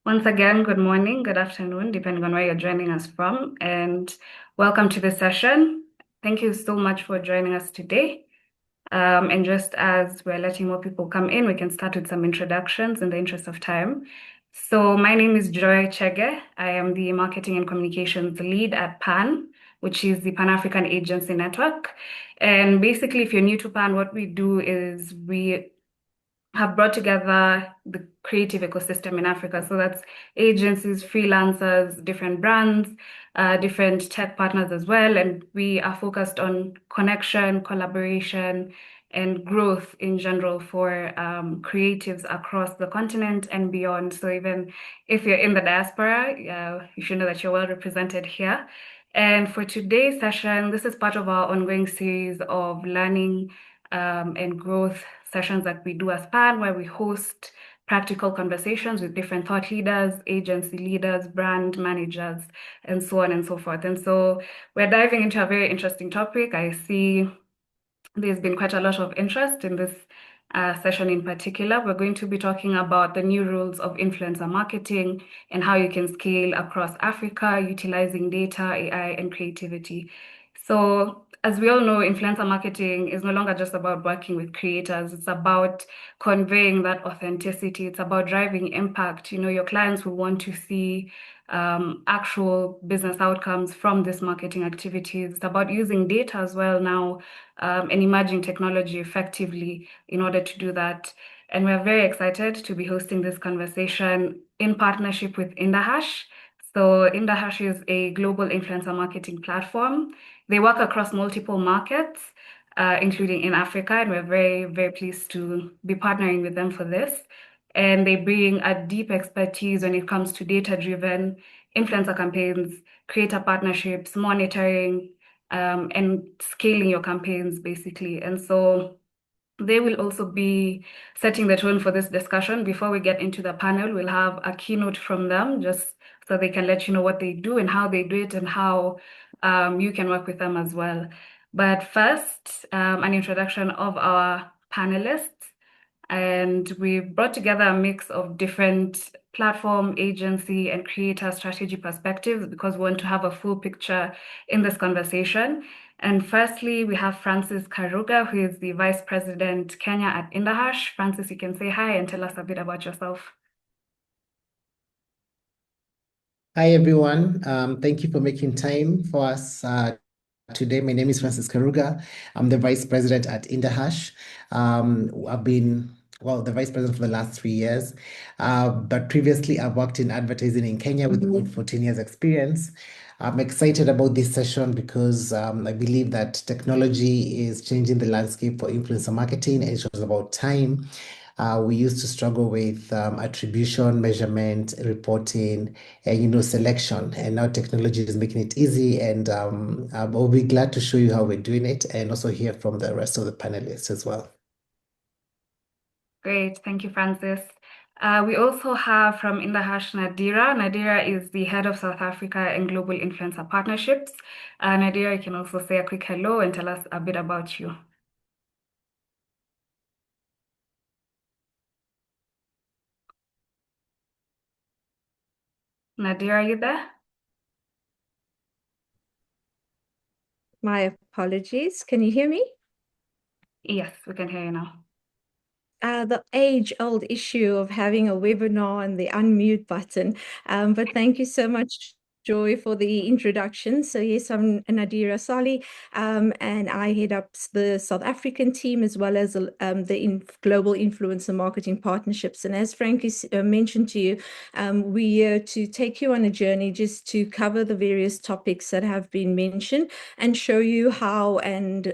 Once again, good morning, good afternoon, depending on where you're joining us from, and welcome to this session. Thank you so much for joining us today. And just as we're letting more people come in, we can start with some introductions in the interest of time. So my name is Joy Chege. I am the Marketing and Communications Lead at PAAN, which is the Pan-African Agency Network. And basically, if you're new to PAAN, what we do is we have brought together the creative ecosystem in Africa. So that's agencies, freelancers, different brands, different tech partners as well. And we are focused on connection, collaboration, and growth in general for creatives across the continent and beyond. So even if you're in the diaspora, you should know that you're well represented here. And for today's session, this is part of our ongoing series of learning and growth sessions that we do as PAN, where we host practical conversations with different thought leaders, agency leaders, brand managers, and so on and so forth. And so we're diving into a very interesting topic. I see there's been quite a lot of interest in this session in particular. We're going to be talking about the new rules of influencer marketing and how you can scale across Africa utilizing data, AI, and creativity. So, as we all know, influencer marketing is no longer just about working with creators. It's about conveying that authenticity. It's about driving impact. Your clients will want to see actual business outcomes from this marketing activities. It's about using data as well now and emerging technology effectively in order to do that. And we're very excited to be hosting this conversation in partnership with IndaHash. So IndaHash is a global influencer marketing platform. They work across multiple markets, including in Africa, and we're very, very pleased to be partnering with them for this. And they bring a deep expertise when it comes to data-driven influencer campaigns, creator partnerships, monitoring, and scaling your campaigns, basically. And so they will also be setting the tone for this discussion. Before we get into the panel, we'll have a keynote from them just so they can let you know what they do and how they do it and how you can work with them as well. But first, an introduction of our panelists. And we've brought together a mix of different platform, agency, and creator strategy perspectives because we want to have a full picture in this conversation. And firstly, we have Francis Karuga, who is the Vice President Kenya at IndaHash. Francis, you can say hi and tell us a bit about yourself. Hi, everyone. Thank you for making time for us today. My name is Francis Karuga. I'm the Vice President at IndaHash. I've been, well, the Vice President for the last 3 years. But previously, I've worked in advertising in Kenya with about 14 years experience. I'm excited about this session because I believe that technology is changing the landscape for influencer marketing, and it was about time. We used to struggle with attribution, measurement, reporting, and selection. And now technology is making it easy. And I'll be glad to show you how we're doing it, and also hear from the rest of the panelists as well. Great, thank you, Francis. We also have from IndaHash Nadira. Nadira is the head of South Africa and Global Influencer Partnerships. Nadira, you can also say a quick hello and tell us a bit about you. Nadira, are you there? My apologies. Can you hear me? Yes, we can hear you now. The age-old issue of having a webinar and the unmute button. But thank you so much, Joy, for the introduction. So yes, I'm Nadira Sali, and I head up the South African team as well as the Global Influencer Marketing Partnerships. And as Frankie mentioned to you, we're here to take you on a journey just to cover the various topics that have been mentioned and show you how and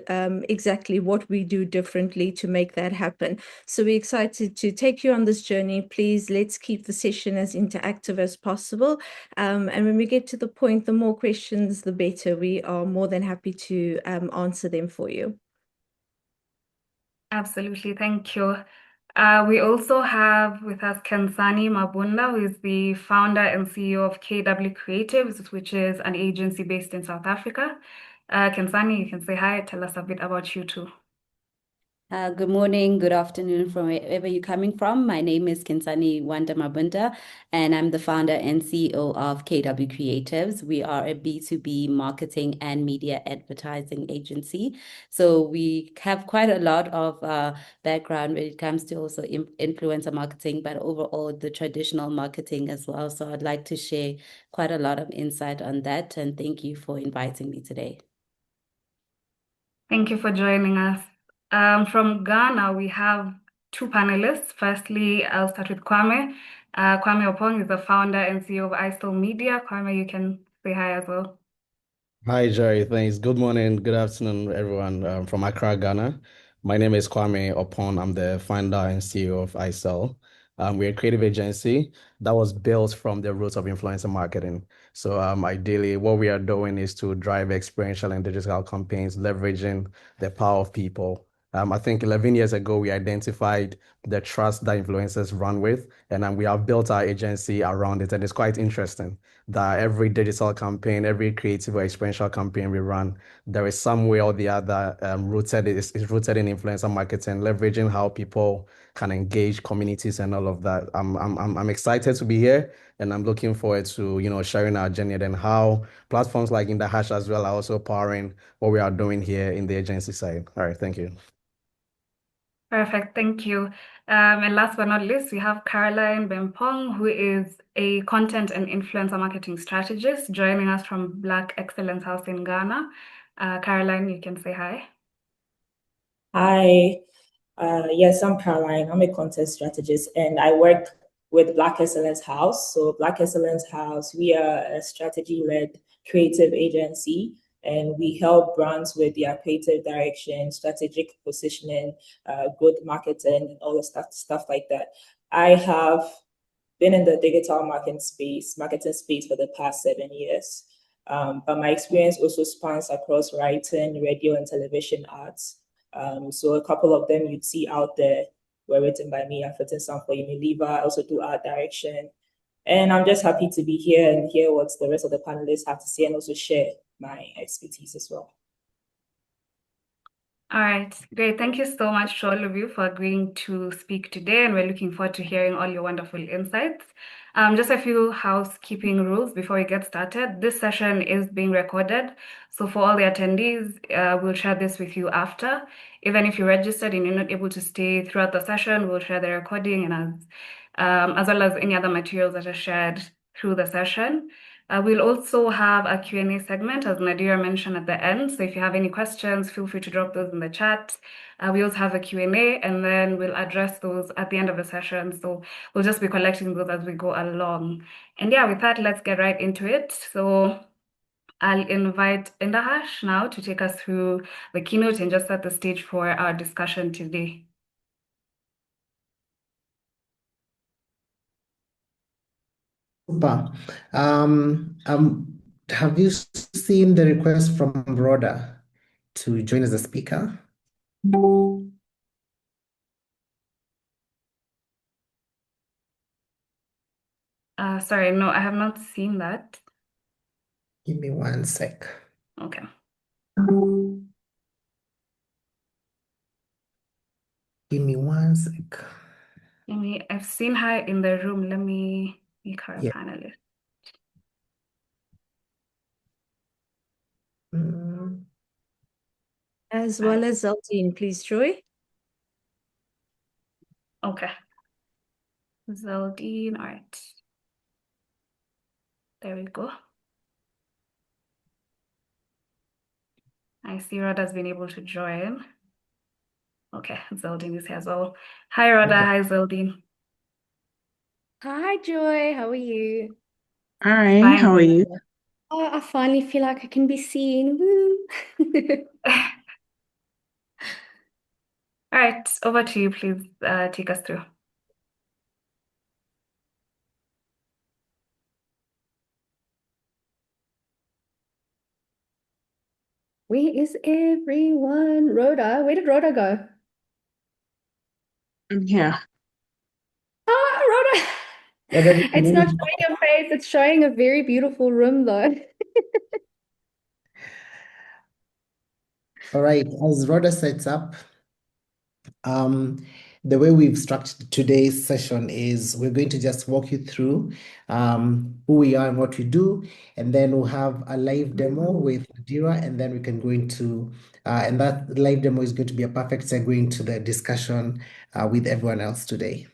exactly what we do differently to make that happen. So we're excited to take you on this journey. Please, let's keep the session as interactive as possible. And when we get to the point, the more questions, the better. We are more than happy to answer them for you. Absolutely, thank you. We also have with us Kensani Mabunda, who is the founder and CEO of KW Creatives, which is an agency based in South Africa. Kensani, you can say hi, tell us a bit about you too. Good morning, good afternoon from wherever you're coming from. My name is Kinsani Wanda Mabunda, and I'm the founder and CEO of KW Creatives. We are a B2B marketing and media advertising agency. So we have quite a lot of background when it comes to also influencer marketing, but overall the traditional marketing as well. So I'd like to share quite a lot of insight on that. And thank you for inviting me today. Thank you for joining us. From Ghana, we have two panelists. Firstly, I'll start with Kwame. Kwame Opong is the founder and CEO of iStyle Media. Kwame, you can say hi as well. Hi, Jerry. Thanks. Good morning, good afternoon, everyone from Accra, Ghana. My name is Kwame Opon. I'm the founder and CEO of iSell. We're a creative agency that was built from the roots of influencer marketing. So ideally, what we are doing is to drive experiential and digital campaigns, leveraging the power of people. I think 11 years ago, we identified the trust that influencers run with, and we have built our agency around it. And it's quite interesting that every digital campaign, every creative or experiential campaign we run, there is some way or the other is rooted in influencer marketing, leveraging how people can engage communities and all of that. I'm excited to be here, and I'm looking forward to sharing our journey and how platforms like IndaHash as well are also powering what we are doing here in the agency side. All right, thank you. Perfect, thank you. And last but not least, we have Caroline Bempong, who is a content and influencer marketing strategist, joining us from Black Excellence House in Ghana. Caroline, you can say hi. Hi, yes, I'm Caroline. I'm a content strategist and I work with Black Excellence House. So, Black Excellence House, we are a strategy-led creative agency and we help brands with their creative direction, strategic positioning, growth marketing, and all the stuff like that. I have been in the digital marketing space for the past 7 years. But my experience also spans across writing, radio, and television ads. So a couple of them you'd see out there were written by me. I've written some for Unilever. I also do art direction. And I'm just happy to be here and hear what the rest of the panelists have to say and also share my expertise as well. All right, great. Thank you so much to all of you for agreeing to speak today, and we're looking forward to hearing all your wonderful insights. Just a few housekeeping rules before we get started. This session is being recorded, so for all the attendees, we'll share this with you after. Even if you registered and you're not able to stay throughout the session, we'll share the recording and as well as any other materials that are shared through the session. We'll also have a Q&A segment, as Nadira mentioned at the end. So if you have any questions, feel free to drop those in the chat. We also have a Q&A, and then we'll address those at the end of the session. So we'll just be collecting those as we go along. And yeah, with that, let's get right into it. So I'll invite IndaHash now to take us through the keynote and just set the stage for our discussion today. Super. Have you seen the request from Rhoda to join as a speaker? Sorry, no, I have not seen that. Give me one sec. Okay. Give me one sec. I've seen her in the room. Let me make her a Yeah. panelist. Mm, As well as Zeltine, please, Joy. Okay. Zeldine, all right. There we go. I see Rhoda's been able to join. Okay, Zeldine is here as well. Hi, Rhoda. okay. Hi, Zeldine. Hi, Joy. How are you? Hi, Fine. how are you? Oh, I finally feel like I can be seen. Woo! All right, over to you. Please take us through. Where is everyone? Rhoda, where did Rhoda go? I'm here. Ah, Rhoda! It's not showing your face, it's showing a very beautiful room though. All right, as Rhoda sets up, The way we've structured today's session is we're going to just walk you through who we are and what we do, and then we'll have a live demo with Nadira, and then we can go into, and that live demo is going to be a perfect segue into the discussion with everyone else today.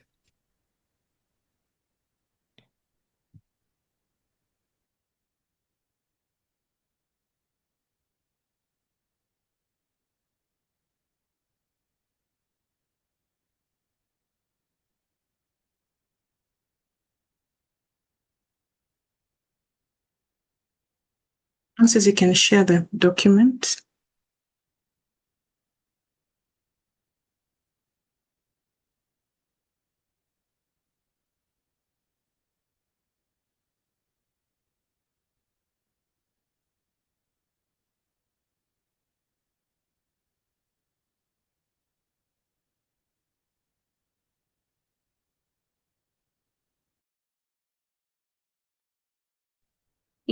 Francis, you can share the document.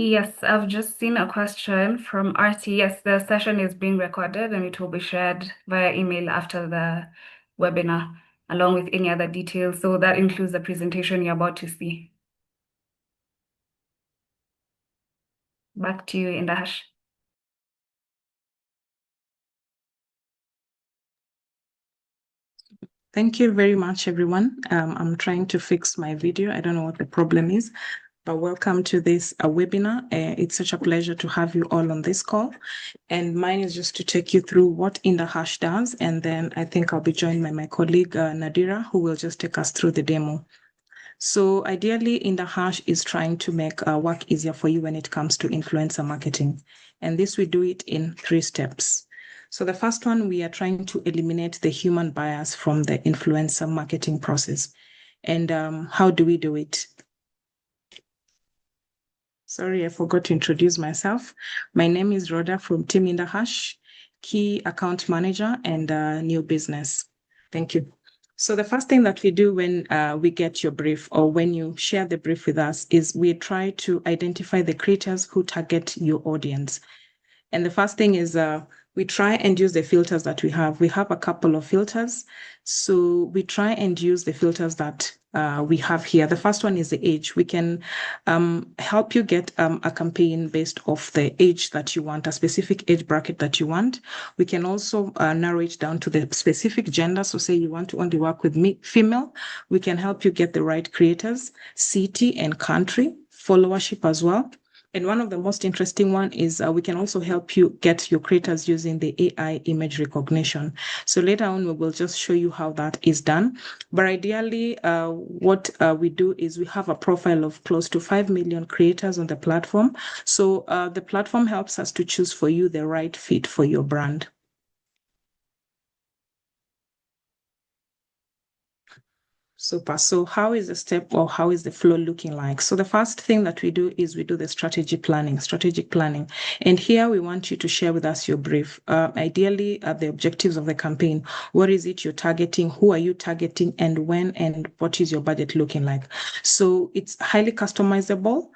Yes, I've just seen a question from RT. Yes, the session is being recorded and it will be shared via email after the webinar, along with any other details. So that includes the presentation you're about to see. Back to you, IndaHash. Thank you very much, everyone. I'm trying to fix my video. I don't know what the problem is, but welcome to this webinar. It's such a pleasure to have you all on this call. And mine is just to take you through what IndaHash does. And then I think I'll be joined by my colleague, Nadira, who will just take us through the demo. So ideally, IndaHash is trying to make work easier for you when it comes to influencer marketing. And this we do it in 3 steps. So the first one, we are trying to eliminate the human bias from the influencer marketing process. And how do we do it? Sorry, I forgot to introduce myself. My name is Rhoda from Team IndaHash, Key Account Manager and New Business. Thank you. So the first thing that we do when we get your brief or when you share the brief with us is we try to identify the creators who target your audience. And the first thing is we try and use the filters that we have. We have a couple of filters. So we try and use the filters that we have here. The first one is the age. We can help you get a campaign based off the age that you want, a specific age bracket that you want. We can also narrow it down to the specific gender. So say you want to only work with female, we can help you get the right creators, city and country, followership as well. And one of the most interesting one is we can also help you get your creators using the AI image recognition. So later on, we will just show you how that is done. But ideally, what we do is we have a profile of close to 5 million creators on the platform. So the platform helps us to choose for you the right fit for your brand. Super. So how is the step or how is the flow looking like? So the first thing that we do is we do the strategic planning. And here we want you to share with us your brief. Ideally, the objectives of the campaign. What is it you're targeting? Who are you targeting? And when? And what is your budget looking like? So it's highly customizable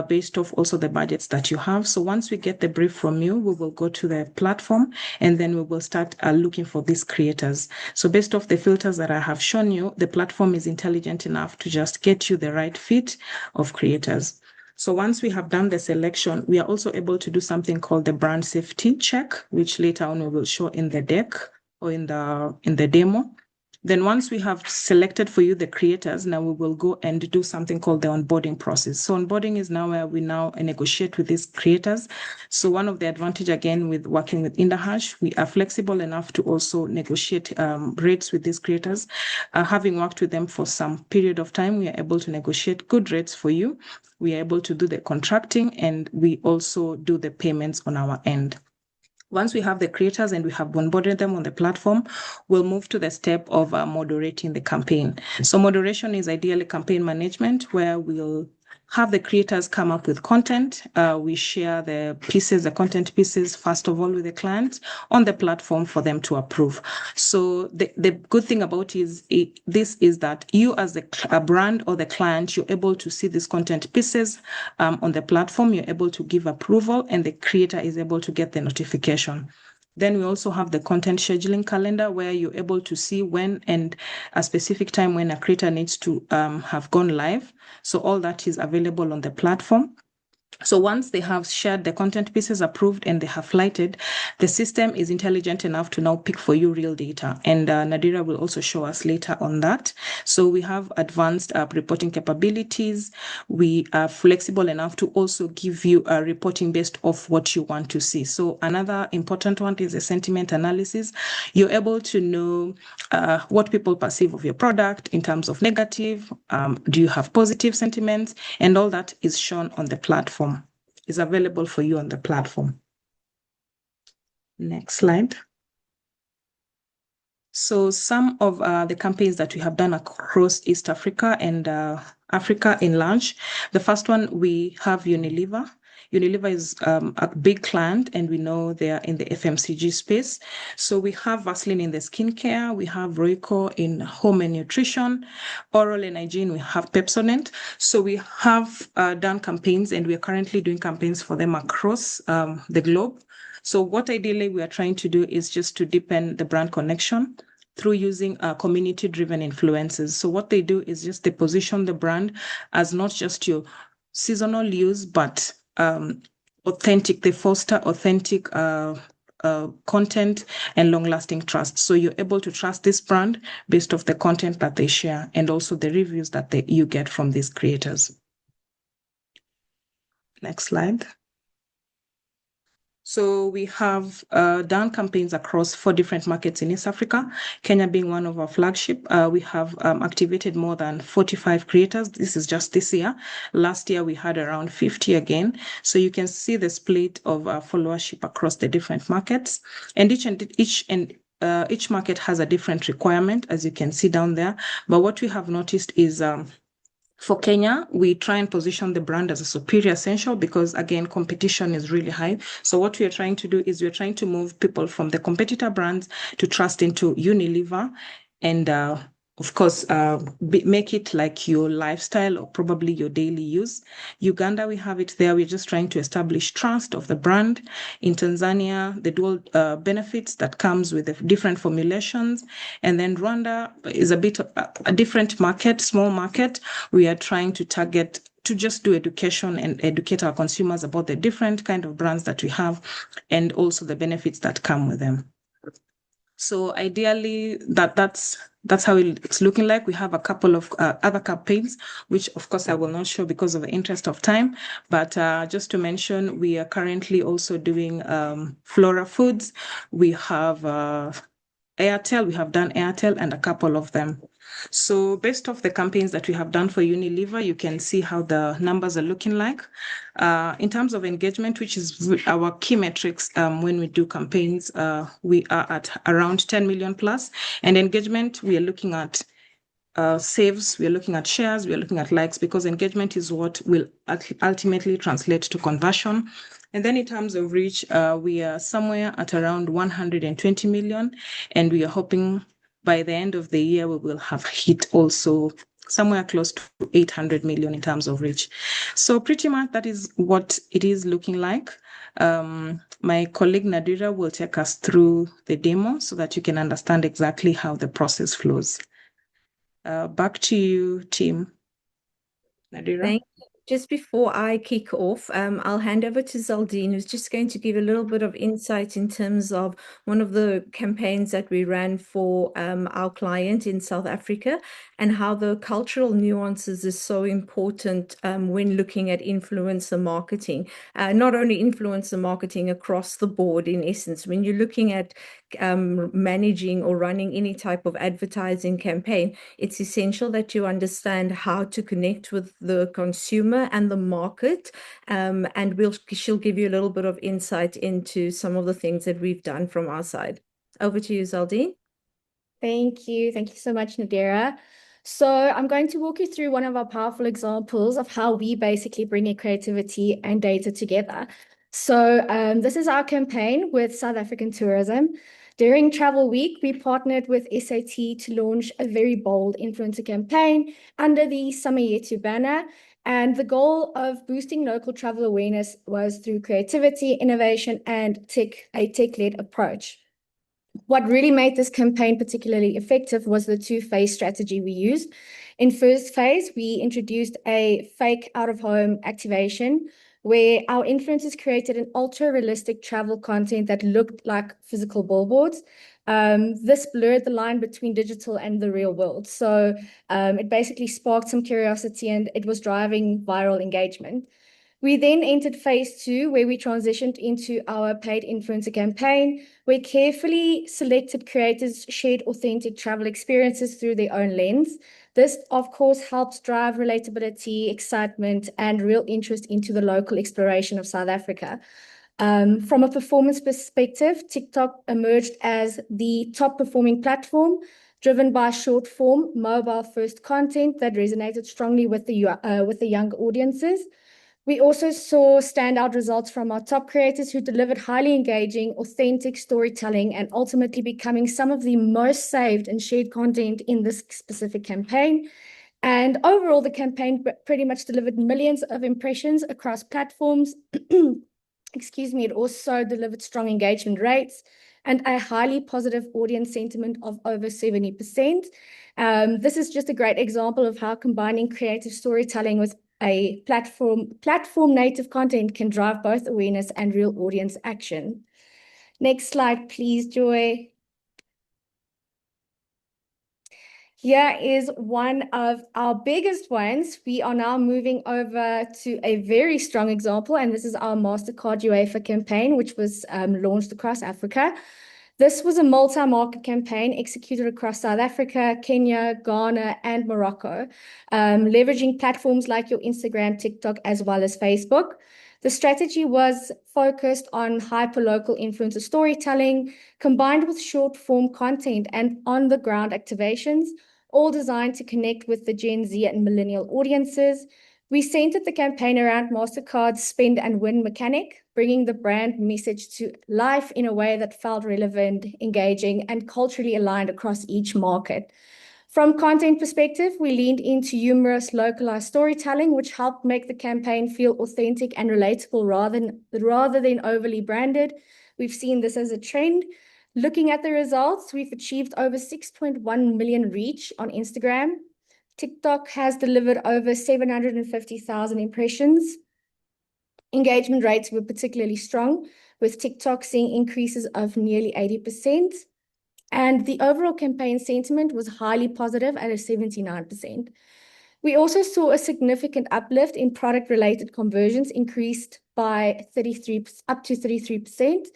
based off also the budgets that you have. So once we get the brief from you, we will go to the platform and then we will start looking for these creators. So based off the filters that I have shown you, the platform is intelligent enough to just get you the right fit of creators. So once we have done the selection, we are also able to do something called the brand safety check, which later on we will show in the deck or in the demo. Then once we have selected for you the creators, now we will go and do something called the onboarding process. So onboarding is now where we now negotiate with these creators. So one of the advantage again with working with IndaHash, we are flexible enough to also negotiate rates with these creators. Having worked with them for some period of time, we are able to negotiate good rates for you. We are able to do the contracting and we also do the payments on our end. Once we have the creators and we have onboarded them on the platform, we'll move to the step of moderating the campaign. So moderation is ideally campaign management, where we'll have the creators come up with content. We share the content pieces, first of all, with the client on the platform for them to approve. So the good thing about this is that you as a brand or the client, you're able to see these content pieces on the platform. You're able to give approval and the creator is able to get the notification. Then we also have the content scheduling calendar where you're able to see when and a specific time when a creator needs to have gone live. So all that is available on the platform. So once they have shared the content pieces approved and they have flighted, the system is intelligent enough to now pick for you real data. And Nadira will also show us later on that. So we have advanced reporting capabilities. We are flexible enough to also give you a reporting based off what you want to see. So another important one is the sentiment analysis. You're able to know what people perceive of your product in terms of negative, do you have positive sentiments, and all that is shown on the platform, is available for you on the platform. Next slide. So some of the campaigns that we have done across East Africa and Africa in large. The first one, we have Unilever. Unilever is a big client, and we know they are in the FMCG space. So we have Vaseline in the skincare, we have Royco in home and nutrition, oral and hygiene, we have Pepsodent. So we have done campaigns, and we are currently doing campaigns for them across the globe. So what ideally we are trying to do is just to deepen the brand connection through using community-driven influencers. So what they do is just they position the brand as not just your seasonal use, but authentic. They foster authentic content and long-lasting trust. So you're able to trust this brand based off the content that they share and also the reviews that you get from these creators. Next slide. So we have done campaigns across 4 different markets in East Africa, Kenya being one of our flagship. We have activated more than 45 creators. This is just this year. Last year, we had around 50 again. So you can see the split of followership across the different markets. And each market has a different requirement, as you can see down there. But what we have noticed is for Kenya, we try and position the brand as a superior essential because, again, competition is really high. So what we are trying to do is we're trying to move people from the competitor brands to trust into Unilever and, of course, make it like your lifestyle or probably your daily use. Uganda, we have it there. We're just trying to establish trust of the brand. In Tanzania, the dual benefits that comes with the different formulations. And then Rwanda is a bit a different market, small market. We are trying to target to just do education and educate our consumers about the different kind of brands that we have and also the benefits that come with them. So ideally, that's how it's looking like. We have a couple of other campaigns, which of course I will not show because of the interest of time. But just to mention, we are currently also doing Flora Foods. We have Airtel. We have done Airtel and a couple of them. So based off the campaigns that we have done for Unilever, you can see how the numbers are looking like. In terms of engagement, which is our key metrics when we do campaigns, we are at around 10 million plus. And engagement, we are looking at saves, we are looking at shares, we are looking at likes, because engagement is what will ultimately translate to conversion. And then in terms of reach, we are somewhere at around 120 million, and we are hoping by the end of the year, we will have hit also somewhere close to 800 million in terms of reach. So pretty much that is what it is looking like. My colleague Nadira will take us through the demo so that you can understand exactly how the process flows. Back to you, team. Nadira. Thank you. Just before I kick off, I'll hand over to Zaldine, who's just going to give a little bit of insight in terms of one of the campaigns that we ran for our client in South Africa and how the cultural nuances is so important when looking at influencer marketing. Not only influencer marketing across the board, in essence, when you're looking at managing or running any type of advertising campaign, it's essential that you understand how to connect with the consumer and the market. And she'll give you a little bit of insight into some of the things that we've done from our side. Over to you, Zaldine. Thank you. Thank you so much, Nadira. So I'm going to walk you through one of our powerful examples of how we basically bring in creativity and data together. So this is our campaign with South African Tourism. During Travel Week, we partnered with SAT to launch a very bold influencer campaign under the Summer Yetu banner. And the goal of boosting local travel awareness was through creativity, innovation, and a tech-led approach. What really made this campaign particularly effective was the two-phase strategy we used. In first phase, we introduced a fake out-of-home activation where our influencers created an ultra-realistic travel content that looked like physical billboards. This blurred the line between digital and the real world. So it basically sparked some curiosity and it was driving viral engagement. We then entered phase 2, where we transitioned into our paid influencer campaign, where carefully selected creators shared authentic travel experiences through their own lens. This, of course, helps drive relatability, excitement, and real interest into the local exploration of South Africa. From a performance perspective, TikTok emerged as the top performing platform, driven by short form, mobile first content that resonated strongly with the young audiences. We also saw standout results from our top creators who delivered highly engaging, authentic storytelling and ultimately becoming some of the most saved and shared content in this specific campaign. And overall, the campaign pretty much delivered millions of impressions across platforms. Excuse me, it also delivered strong engagement rates and a highly positive audience sentiment of over 70%. This is just a great example of how combining creative storytelling with a platform native content can drive both awareness and real audience action. Next slide, please, Joy. Here is one of our biggest ones. We are now moving over to a very strong example, and this is our MasterCard UEFA campaign, which was launched across Africa. This was a multi-market campaign executed across South Africa, Kenya, Ghana, and Morocco, leveraging platforms like your Instagram, TikTok, as well as Facebook. The strategy was focused on hyper-local influencer storytelling, combined with short-form content and on-the-ground activations, all designed to connect with the Gen Z and millennial audiences. We centered the campaign around MasterCard's spend and win mechanic, bringing the brand message to life in a way that felt relevant, engaging, and culturally aligned across each market. From content perspective, we leaned into humorous localized storytelling, which helped make the campaign feel authentic and relatable rather than overly branded. We've seen this as a trend. Looking at the results, we've achieved over 6.1 million reach on Instagram. TikTok has delivered over 750,000 impressions. Engagement rates were particularly strong, with TikTok seeing increases of nearly 80%. And the overall campaign sentiment was highly positive at a 79%. We also saw a significant uplift in product-related conversions, increased by up to 33%.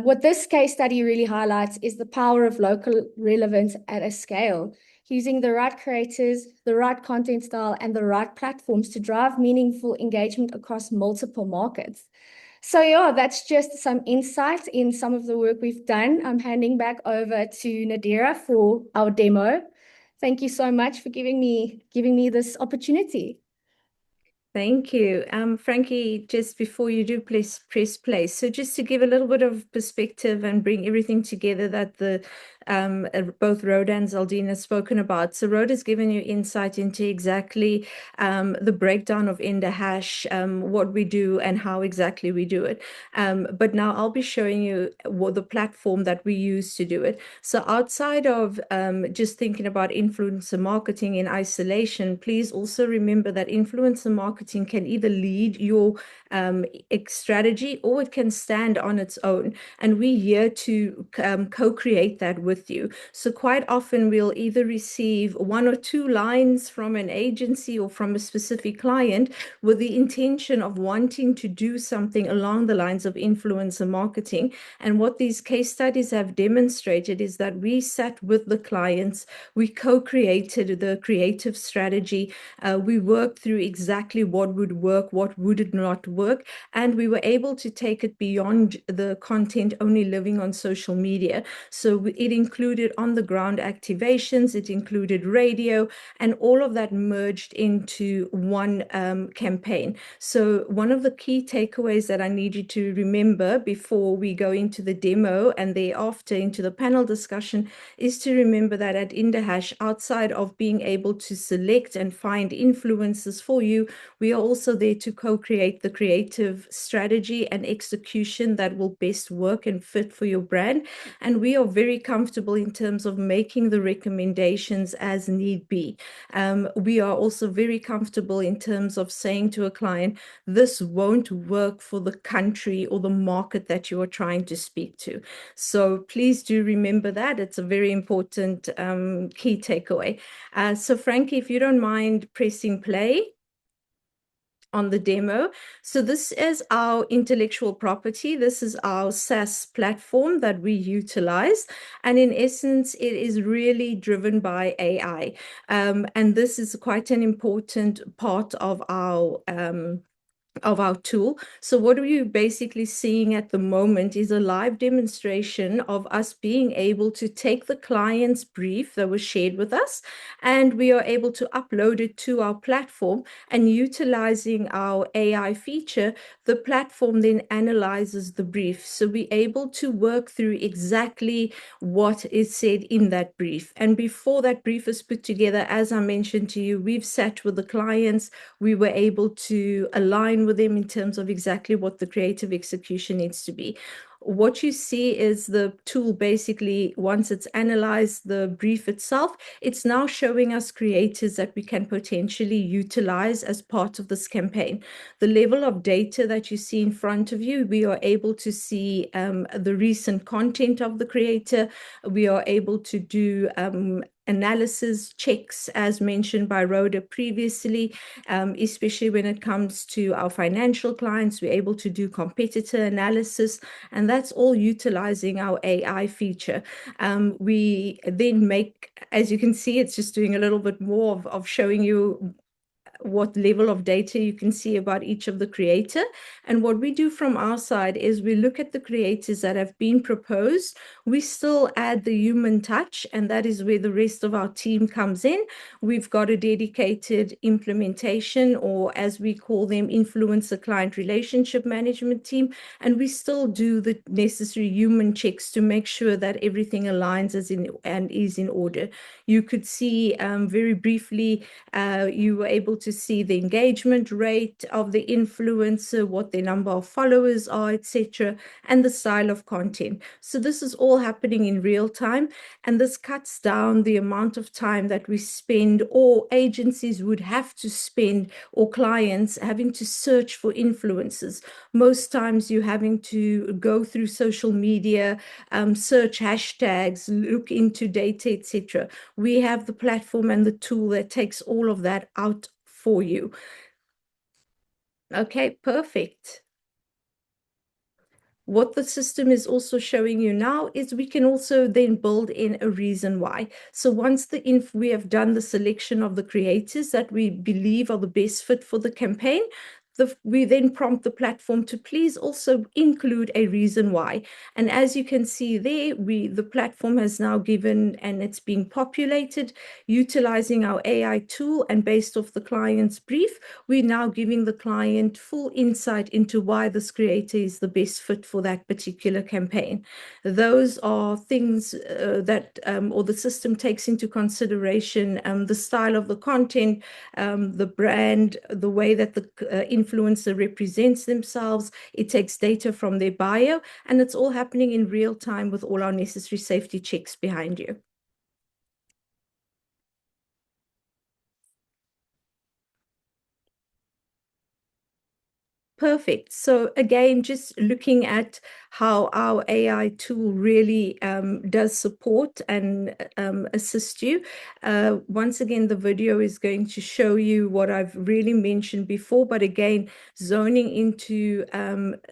What this case study really highlights is the power of local relevance at a scale, using the right creators, the right content style, and the right platforms to drive meaningful engagement across multiple markets. So yeah, that's just some insight in some of the work we've done. I'm handing back over to Nadira for our demo. Thank you so much for giving me this opportunity. Thank you. Frankie, just before you do press play, so just to give a little bit of perspective and bring everything together that both Rhoda and Zaldine have spoken about. So Rhoda has given you insight into exactly the breakdown of IndaHash, what we do and how exactly we do it. But now I'll be showing you the platform that we use to do it. So outside of just thinking about influencer marketing in isolation, please also remember that influencer marketing can either lead your strategy or it can stand on its own. And we're here to co-create that with you. So quite often we'll either receive 1 or 2 lines from an agency or from a specific client with the intention of wanting to do something along the lines of influencer marketing. And what these case studies have demonstrated is that we sat with the clients, we co-created the creative strategy, we worked through exactly what would work, what would not work, and we were able to take it beyond the content only living on social media. So it included on-the-ground activations, it included radio, and all of that merged into one campaign. So one of the key takeaways that I need you to remember before we go into the demo and thereafter into the panel discussion is to remember that at IndaHash, outside of being able to select and find influencers for you, we are also there to co-create the creative strategy and execution that will best work and fit for your brand. And we are very comfortable in terms of making the recommendations as need be. We are also very comfortable in terms of saying to a client, this won't work for the country or the market that you are trying to speak to. So please do remember that. It's a very important key takeaway. So Frankie, if you don't mind pressing play on the demo. So this is our intellectual property. This is our SaaS platform that we utilize. And in essence, it is really driven by AI. And this is quite an important part of our tool. So what are you basically seeing at the moment is a live demonstration of us being able to take the client's brief that was shared with us, and we are able to upload it to our platform, and utilizing our AI feature, the platform then analyzes the brief. So we're able to work through exactly what is said in that brief. And before that brief is put together, as I mentioned to you, we've sat with the clients, we were able to align with them in terms of exactly what the creative execution needs to be. What you see is the tool basically, once it's analyzed the brief itself, it's now showing us creators that we can potentially utilize as part of this campaign. The level of data that you see in front of you, we are able to see the recent content of the creator. We are able to do analysis checks, as mentioned by Rhoda previously, especially when it comes to our financial clients. We're able to do competitor analysis, and that's all utilizing our AI feature. We then make, as you can see, it's just doing a little bit more of showing you what level of data you can see about each of the creator. And what we do from our side is we look at the creators that have been proposed. We still add the human touch, and that is where the rest of our team comes in. We've got a dedicated implementation, or as we call them, influencer client relationship management team, and we still do the necessary human checks to make sure that everything aligns and is in order. You could see very briefly, you were able to see the engagement rate of the influencer, what their number of followers are, etc., and the style of content. So this is all happening in real time, and this cuts down the amount of time that we spend, or agencies would have to spend, or clients having to search for influencers. Most times you're having to go through social media, search hashtags, look into data, etc. We have the platform and the tool that takes all of that out for you. Okay, perfect. What the system is also showing you now is we can also then build in a reason why. So once we have done the selection of the creators that we believe are the best fit for the campaign, we then prompt the platform to please also include a reason why. And as you can see there, the platform has now given, and it's being populated utilizing our AI tool, and based off the client's brief, we're now giving the client full insight into why this creator is the best fit for that particular campaign. Those are things that, or the system takes into consideration the style of the content, the brand, the way that the influencer represents themselves. It takes data from their bio, and it's all happening in real time with all our necessary safety checks behind you. Perfect. So again, just looking at how our AI tool really does support and assist you. Once again, the video is going to show you what I've really mentioned before, but again, zoning into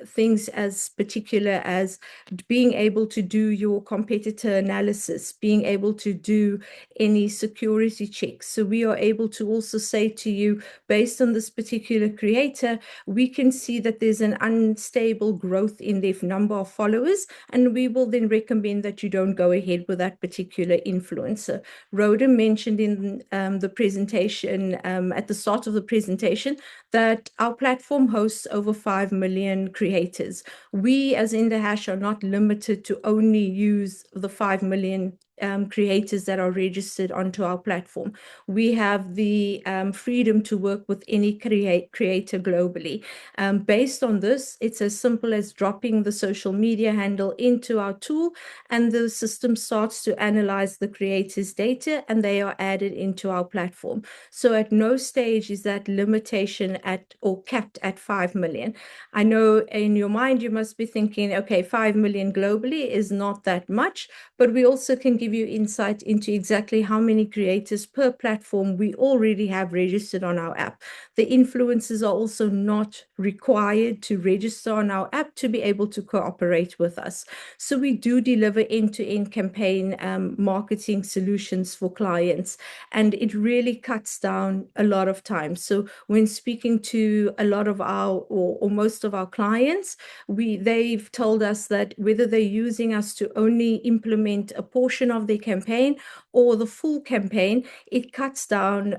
things as particular as being able to do your competitor analysis, being able to do any security checks. So we are able to also say to you, based on this particular creator, we can see that there's an unstable growth in their number of followers, and we will then recommend that you don't go ahead with that particular influencer. Rhoda mentioned in the presentation, at the start of the presentation, that our platform hosts over 5 million creators. We as IndaHash are not limited to only use the 5 million creators that are registered onto our platform. We have the freedom to work with any creator globally. Based on this, it's as simple as dropping the social media handle into our tool, and the system starts to analyze the creator's data, and they are added into our platform. So at no stage is that limitation at or capped at 5 million. I know in your mind you must be thinking, okay, 5 million globally is not that much, but we also can give you insight into exactly how many creators per platform we already have registered on our app. The influencers are also not required to register on our app to be able to cooperate with us. So we do deliver end-to-end campaign marketing solutions for clients, and it really cuts down a lot of time. So when speaking to a lot of our or most of our clients, they've told us that whether they're using us to only implement a portion of their campaign or the full campaign, it cuts down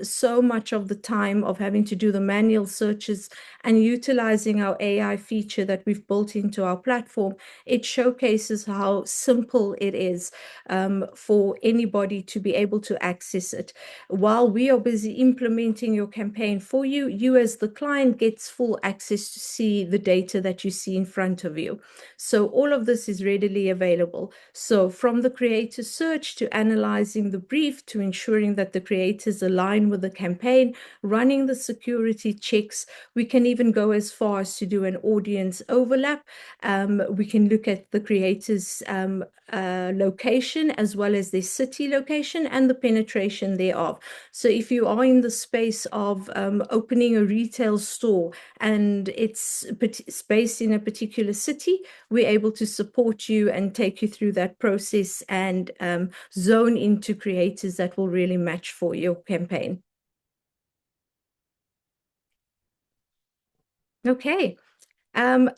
so much of the time of having to do the manual searches, and utilizing our AI feature that we've built into our platform. It showcases how simple it is for anybody to be able to access it. While we are busy implementing your campaign for you, you as the client gets full access to see the data that you see in front of you. So all of this is readily available. So from the creator search to analyzing the brief to ensuring that the creators align with the campaign, running the security checks, we can even go as far as to do an audience overlap. We can look at the creators' location as well as their city location and the penetration thereof. So if you are in the space of opening a retail store and it's based in a particular city, we're able to support you and take you through that process and zone into creators that will really match for your campaign. Okay.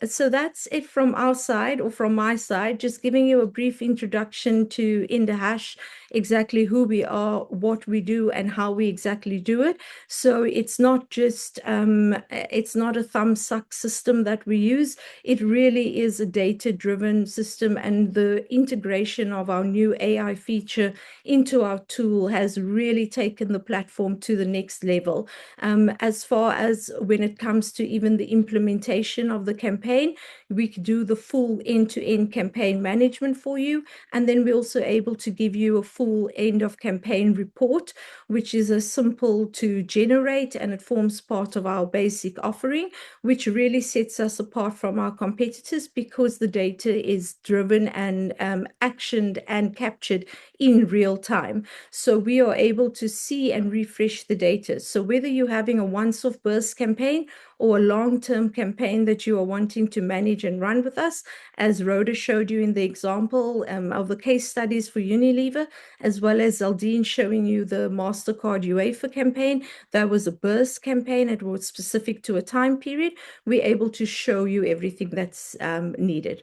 So that's it from our side, or from my side, just giving you a brief introduction to IndaHash, exactly who we are, what we do, and how we exactly do it. So it's not just, it's not a thumb suck system that we use. It really is a data-driven system, and the integration of our new AI feature into our tool has really taken the platform to the next level. As far as when it comes to even the implementation of the campaign, we do the full end-to-end campaign management for you, and then we're also able to give you a full end of campaign report, which is a simple to generate, and it forms part of our basic offering, which really sets us apart from our competitors because the data is driven and actioned and captured in real time. So we are able to see and refresh the data. So whether you're having a once-off burst campaign or a long-term campaign that you are wanting to manage and run with us, as Rhoda showed you in the example of the case studies for Unilever, as well as Aldine showing you the MasterCard UEFA campaign, that was a burst campaign. It was specific to a time period. We're able to show you everything that's needed.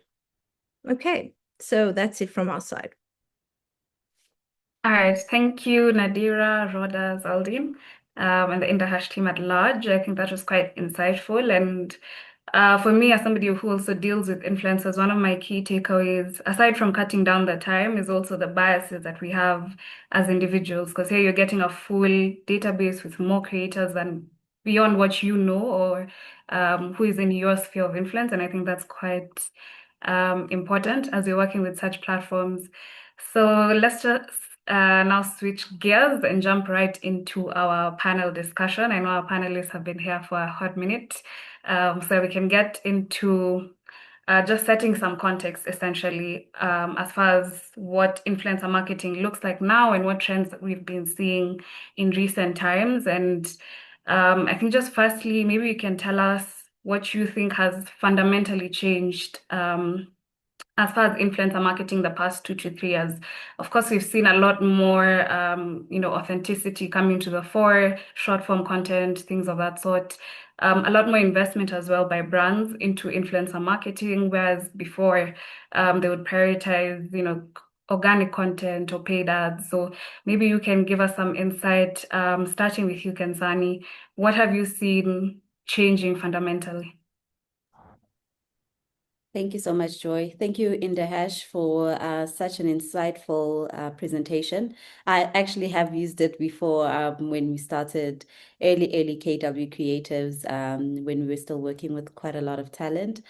Okay, so that's it from our side. All right, thank you, Nadira, Rhoda, Zaldin, and the IndaHash team at large. I think that was quite insightful. And for me, as somebody who also deals with influencers, one of my key takeaways, aside from cutting down the time, is also the biases that we have as individuals. Because here you're getting a full database with more creators than beyond what you know or who is in your sphere of influence. And I think that's quite important as you're working with such platforms. So let's just now switch gears and jump right into our panel discussion. I know our panelists have been here for a hot minute, so we can get into just setting some context, essentially, as far as what influencer marketing looks like now and what trends that we've been seeing in recent times. And I think just firstly, maybe you can tell us what you think has fundamentally changed as far as influencer marketing the past 2 to 3 years. Of course, we've seen a lot more, authenticity coming to the fore, short form content, things of that sort. A lot more investment as well by brands into influencer marketing, whereas before, they would prioritize, organic content or paid ads. So maybe you can give us some insight, starting with you, Kensani. What have you seen changing fundamentally? Thank you so much, Joy. Thank you, IndaHash, for such an insightful presentation. I actually have used it before when we started early KW Creatives, when we were still working with quite a lot of talent.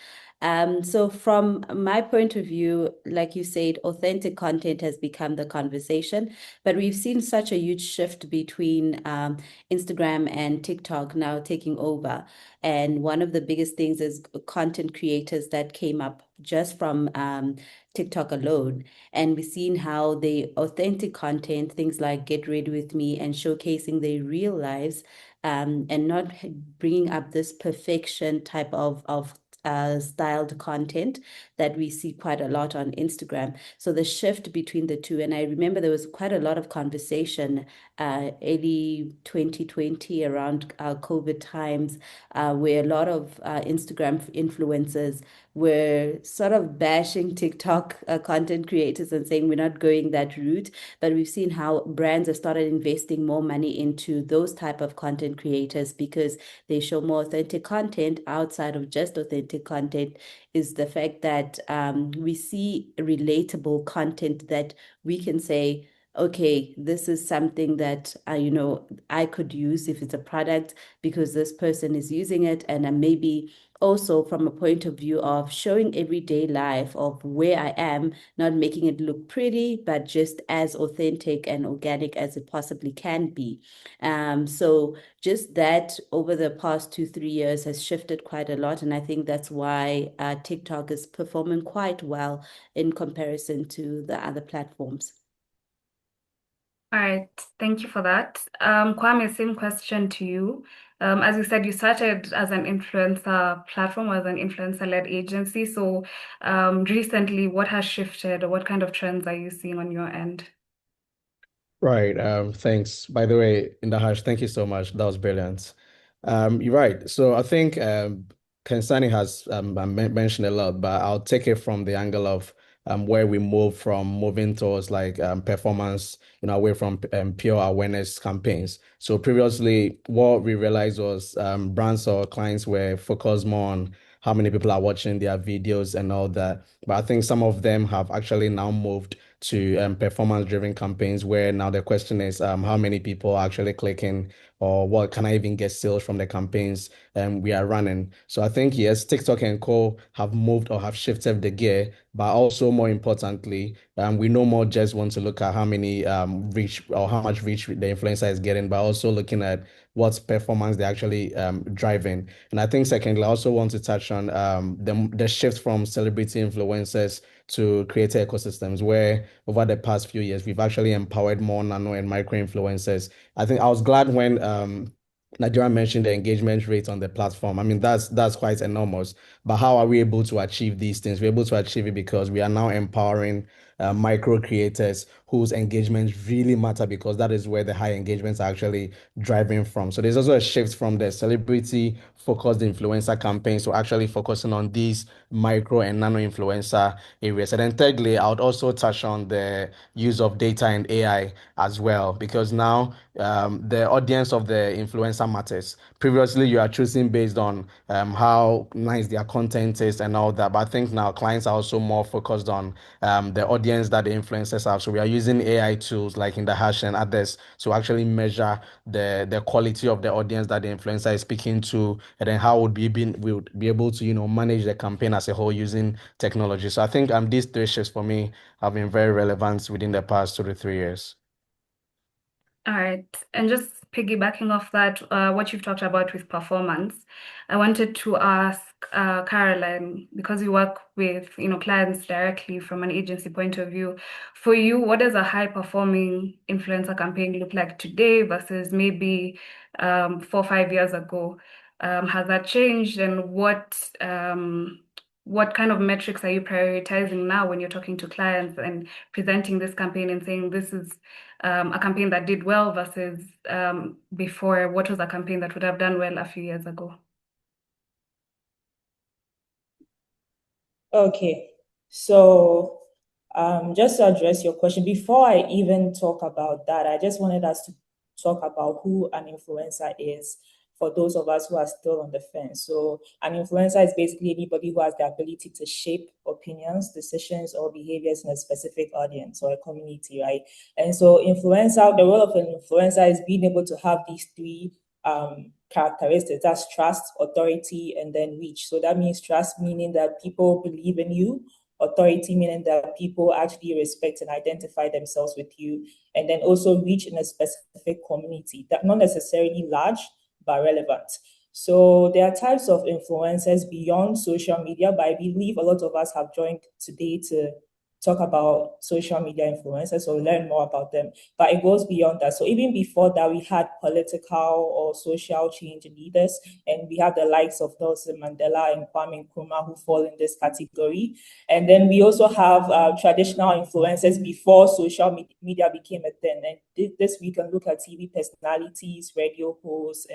So from my point of view, like you said, authentic content has become the conversation, but we've seen such a huge shift between Instagram and TikTok now taking over. And one of the biggest things is content creators that came up just from TikTok alone. And we've seen how the authentic content, things like Get Ready With Me and showcasing their real lives, and not bringing up this perfection type of styled content that we see quite a lot on Instagram. So the shift between the two, and I remember there was quite a lot of conversation early 2020 around COVID times, where a lot of Instagram influencers were sort of bashing TikTok content creators and saying we're not going that route. But we've seen how brands have started investing more money into those type of content creators because they show more authentic content. Outside of just authentic content is the fact that we see relatable content that we can say, okay, this is something that I could use if it's a product because this person is using it, and maybe also from a point of view of showing everyday life of where I am, not making it look pretty, but just as authentic and organic as it possibly can be. So just that over the past 2, 3 years has shifted quite a lot, and I think that's why TikTok is performing quite well in comparison to the other platforms. All right, thank you for that. Kwame, same question to you. As you said, you started as an influencer platform, as an influencer-led agency. So, recently, what has shifted, or what kind of trends are you seeing on your end? Right. Thanks. By the way, IndaHash, thank you so much. That was brilliant. You're right. So I think Kensani has mentioned a lot, but I'll take it from the angle of where we moving towards like performance, away from pure awareness campaigns. So previously, what we realized was brands or clients were focused more on how many people are watching their videos and all that. But I think some of them have actually now moved to performance-driven campaigns where now the question is how many people are actually clicking or what can I even get sales from the campaigns we are running. So I think, yes, TikTok and Co have moved or have shifted the gear, but also more importantly, we no more just want to look at how many reach or how much reach the influencer is getting, but also looking at what performance they're actually driving. And I think secondly, I also want to touch on the shift from celebrity influencers to creator ecosystems, where over the past few years, we've actually empowered more nano and micro influencers. I think I was glad when Nigeria mentioned the engagement rate on the platform. I mean, that's quite enormous. But how are we able to achieve these things? We're able to achieve it because we are now empowering micro creators whose engagements really matter because that is where the high engagements are actually driving from. So there's also a shift from the celebrity focused influencer campaigns to actually focusing on these micro and nano influencer areas. And then thirdly, I would also touch on the use of data and AI as well, because now the audience of the influencer matters. Previously, you are choosing based on how nice their content is and all that. But I think now clients are also more focused on the audience that the influencers have. So we are using AI tools like IndaHash and others to actually measure the quality of the audience that the influencer is speaking to, and then how we would be able to manage the campaign as a whole using technology. So I think these three shifts for me have been very relevant within the past 2 to 3 years. All right. And just piggybacking off that, what you've talked about with performance, I wanted to ask Caroline, because you work with, clients directly from an agency point of view. For you, what does a high-performing influencer campaign look like today versus maybe 4 or 5 years ago? Has that changed? And what kind of metrics are you prioritizing now when you're talking to clients and presenting this campaign and saying this is a campaign that did well versus before, what was a campaign that would have done well a few years ago? Okay, so just to address your question, before I even talk about that, I just wanted us to talk about who an influencer is for those of us who are still on the fence. So an influencer is basically anybody who has the ability to shape opinions, decisions, or behaviors in a specific audience or a community, right? And so the role of an influencer is being able to have these three characteristics. That's trust, authority, and then reach. So that means trust, meaning that people believe in you. Authority, meaning that people actually respect and identify themselves with you. And then also reach in a specific community, that not necessarily large, but relevant. So there are types of influencers beyond social media, but I believe a lot of us have joined today to talk about social media influencers or learn more about them. But it goes beyond that. So even before that, we had political or social change leaders, and we have the likes of Nelson Mandela and Kwame Nkrumah who fall in this category. And then we also have traditional influencers before social media became a thing. And this we can look at TV personalities, radio hosts,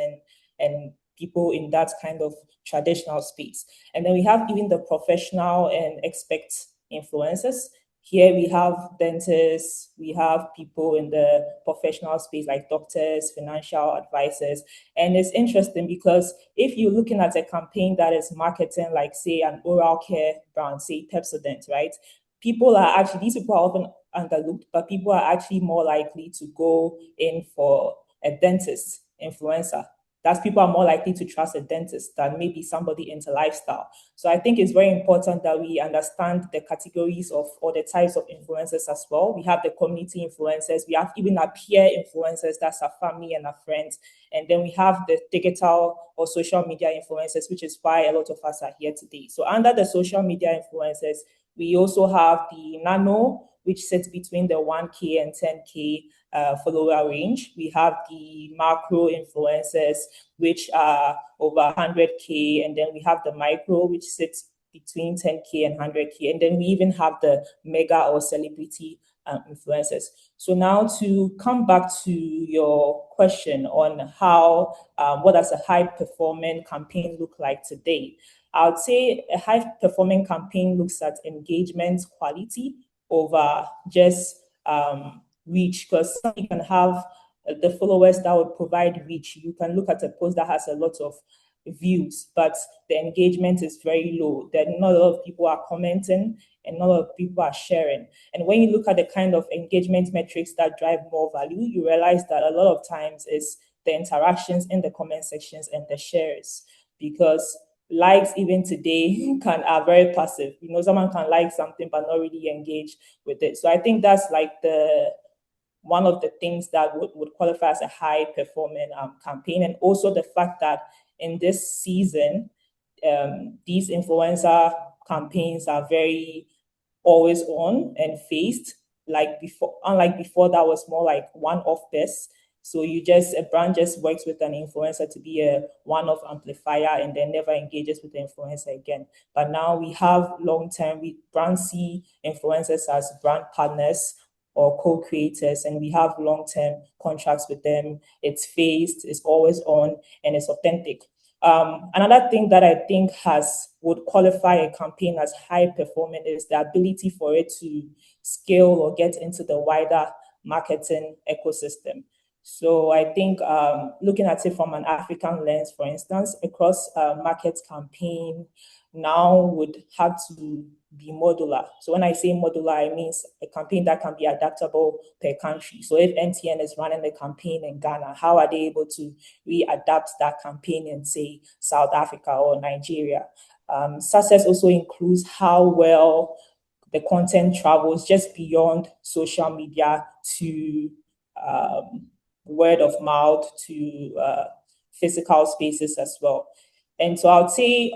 and people in that kind of traditional space. And then we have even the professional and expert influencers. Here we have dentists, we have people in the professional space like doctors, financial advisors. And it's interesting because if you're looking at a campaign that is marketing like, say, an oral care brand, say Pepsodent, right? These people are often underlooked, but people are actually more likely to go in for a dentist influencer. That's people are more likely to trust a dentist than maybe somebody into lifestyle. So I think it's very important that we understand the categories of or the types of influencers as well. We have the community influencers. We have even our peer influencers. That's our family and our friends. And then we have the digital or social media influencers, which is why a lot of us are here today. So under the social media influencers, we also have the nano, which sits between the 1K and 10K follower range. We have the macro influencers, which are over 100K, and then we have the micro, which sits between 10K and 100K, and then we even have the mega or celebrity influencers. So now to come back to your question on how, what does a high performing campaign look like today? I would say a high performing campaign looks at engagement quality over just reach, because you can have the followers that would provide reach. You can look at a post that has a lot of views, but the engagement is very low. That not a lot of people are commenting and not a lot of people are sharing. And when you look at the kind of engagement metrics that drive more value, you realize that a lot of times it's the interactions in the comment sections and the shares, because likes even today are very passive. Someone can like something but not really engage with it. So I think that's like the one of the things that would qualify as a high performing campaign. And also the fact that in this season, these influencer campaigns are very always on and phased. Unlike before, that was more like one-off best. So a brand just works with an influencer to be a one-off amplifier and then never engages with the influencer again. But now we have long-term, brands see influencers as brand partners or co-creators, and we have long-term contracts with them. It's phased, it's always on, and it's authentic. Another thing that I think would qualify a campaign as high performing is the ability for it to scale or get into the wider marketing ecosystem. So I think looking at it from an African lens, for instance, across market campaign now would have to be modular. So when I say modular, I mean a campaign that can be adaptable per country. So if MTN is running a campaign in Ghana, how are they able to readapt that campaign in, say, South Africa or Nigeria? Success also includes how well the content travels just beyond social media to word of mouth to physical spaces as well. And so I would say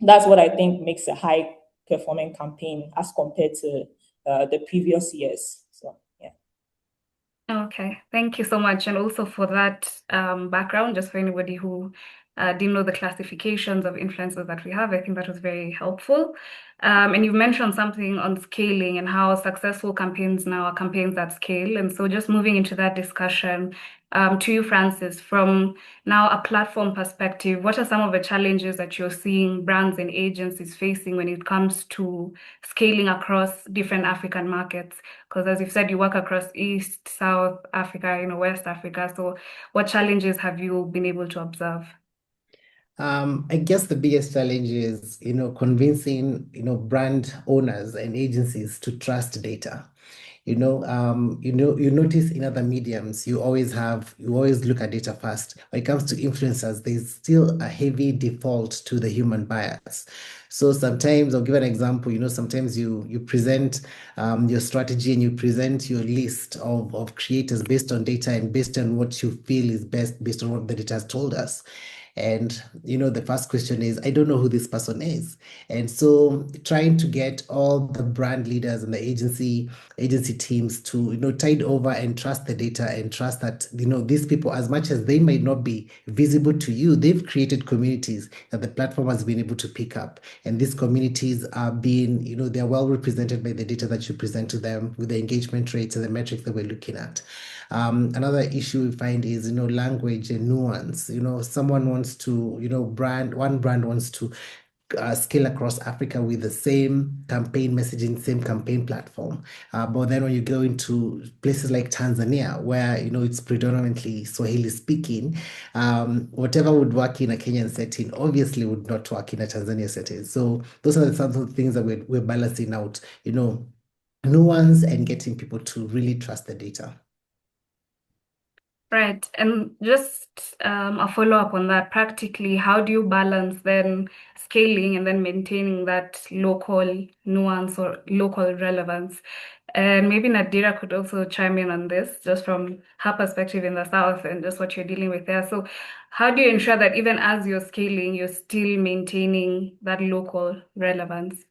that's what I think makes a high performing campaign as compared to the previous years. So, yeah. Okay, thank you so much. And also for that background, just for anybody who didn't know the classifications of influencers that we have. I think that was very helpful. And you've mentioned something on scaling and how successful campaigns now are campaigns at scale. And so just moving into that discussion, to you, Francis, from now a platform perspective, what are some of the challenges that you're seeing brands and agencies facing when it comes to scaling across different African markets? Because as you've said, you work across East, South Africa, West Africa. So what challenges have you been able to observe? I guess the biggest challenge is, convincing, brand owners and agencies to trust data. You notice in other mediums, you always look at data first. When it comes to influencers, there's still a heavy default to the human bias. So sometimes, I'll give an example, sometimes you present your strategy and you present your list of creators based on data and based on what you feel is best based on what the data has told us. And the first question is, I don't know who this person is. And so trying to get all the brand leaders and the agency teams to tide over and trust the data and trust that these people, as much as they might not be visible to you, they've created communities that the platform has been able to pick up. And these communities are being, they're well represented by the data that you present to them with the engagement rates and the metrics that we're looking at. Another issue we find is, language and nuance. Someone wants to, one brand wants to scale across Africa with the same campaign messaging, same campaign platform. But then when you go into places like Tanzania, where it's predominantly Swahili speaking, whatever would work in a Kenyan setting obviously would not work in a Tanzania setting. So those are some of the things that we're balancing out, nuance and getting people to really trust the data. Right. And just a follow-up on that, practically, how do you balance then scaling and then maintaining that local nuance or local relevance? And maybe Nadira could also chime in on this, just from her perspective in the South and just what you're dealing with there. So how do you ensure that even as you're scaling, you're still maintaining that local relevance?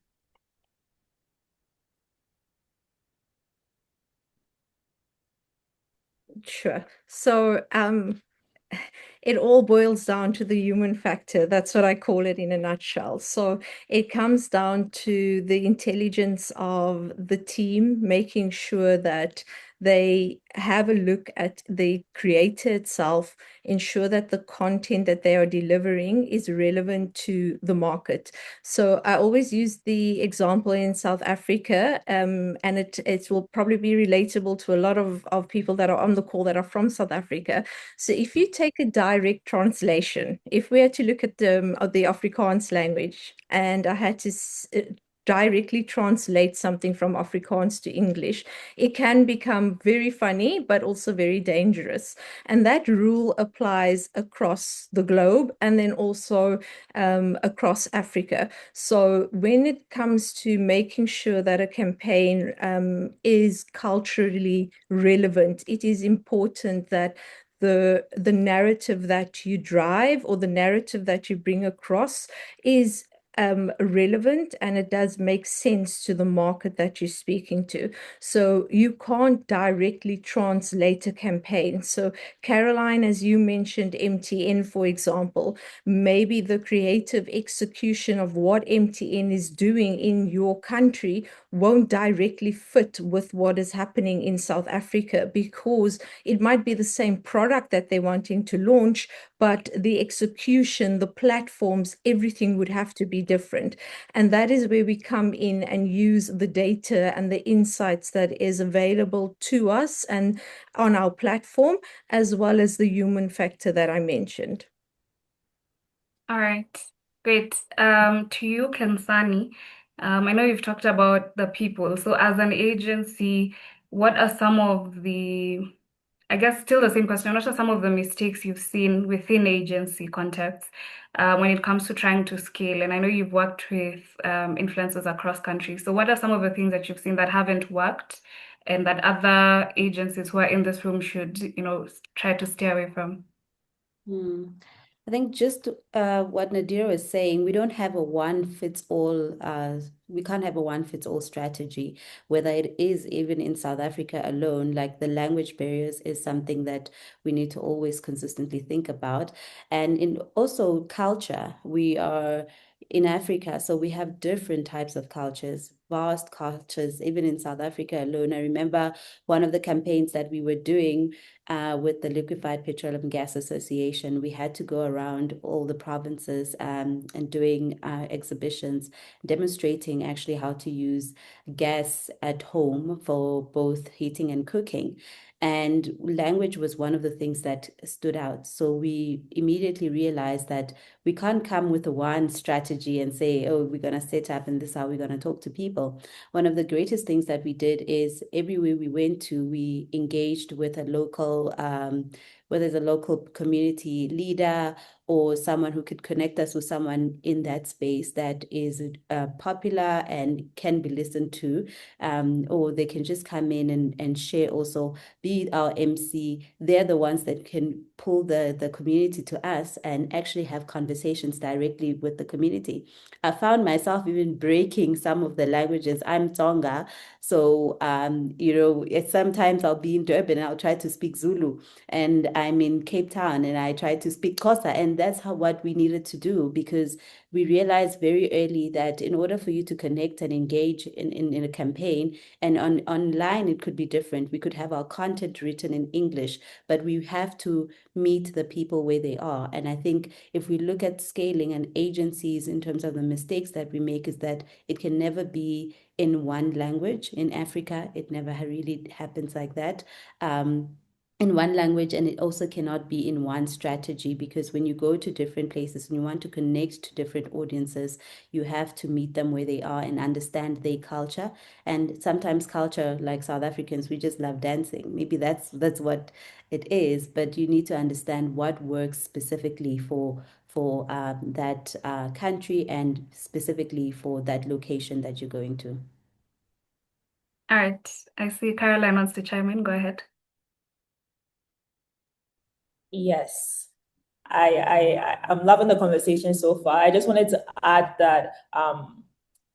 Sure. So it all boils down to the human factor. That's what I call it in a nutshell. So it comes down to the intelligence of the team, making sure that they have a look at the creator itself, ensure that the content that they are delivering is relevant to the market. So I always use the example in South Africa, and it will probably be relatable to a lot of people that are on the call that are from South Africa. So if you take a direct translation, if we had to look at the Afrikaans language, and I had to directly translate something from Afrikaans to English, it can become very funny, but also very dangerous. And that rule applies across the globe and then also across Africa. So when it comes to making sure that a campaign is culturally relevant, it is important that the narrative that you drive or the narrative that you bring across is relevant and it does make sense to the market that you're speaking to. So you can't directly translate a campaign. So Caroline, as you mentioned, MTN, for example, maybe the creative execution of what MTN is doing in your country won't directly fit with what is happening in South Africa, because it might be the same product that they're wanting to launch, but the execution, the platforms, everything would have to be different. And that is where we come in and use the data and the insights that is available to us and on our platform, as well as the human factor that I mentioned. All right, great. To you, Kensani, I know you've talked about the people. So as an agency, what are some of the, I guess still the same question, what are some of the mistakes you've seen within agency contexts when it comes to trying to scale? And I know you've worked with influencers across countries. So what are some of the things that you've seen that haven't worked and that other agencies who are in this room should, try to stay away from? I think just what Nadira was saying, we don't have a one fits all, we can't have a one fits all strategy, whether it is even in South Africa alone, like the language barriers is something that we need to always consistently think about. And in also culture, we are in Africa, so we have different types of cultures, vast cultures, even in South Africa alone. I remember one of the campaigns that we were doing with the Liquefied Petroleum Gas Association, we had to go around all the provinces and doing exhibitions demonstrating actually how to use gas at home for both heating and cooking. And language was one of the things that stood out. So we immediately realized that we can't come with a one strategy and say, oh, we're going to set up and this is how we're going to talk to people. One of the greatest things that we did is everywhere we went to, we engaged with a local, whether it's a local community leader or someone who could connect us with someone in that space that is popular and can be listened to, or they can just come in and share also, be our MC. They're the ones that can pull the community to us and actually have conversations directly with the community. I found myself even breaking some of the languages. I'm Tonga, so sometimes I'll be in Durban and I'll try to speak Zulu, and I'm in Cape Town and I try to speak Xhosa, and that's what we needed to do, because we realized very early that in order for you to connect and engage in a campaign, and online it could be different. We could have our content written in English, but we have to meet the people where they are. And I think if we look at scaling and agencies in terms of the mistakes that we make, is that it can never be in one language. In Africa, it never really happens like that. In one language, and it also cannot be in one strategy, because when you go to different places and you want to connect to different audiences, you have to meet them where they are and understand their culture. And sometimes culture, like South Africans, we just love dancing. Maybe that's what it is, but you need to understand what works specifically for that country and specifically for that location that you're going to. All right. I see Caroline wants to chime in. Go ahead. Yes. I'm loving the conversation so far. I just wanted to add that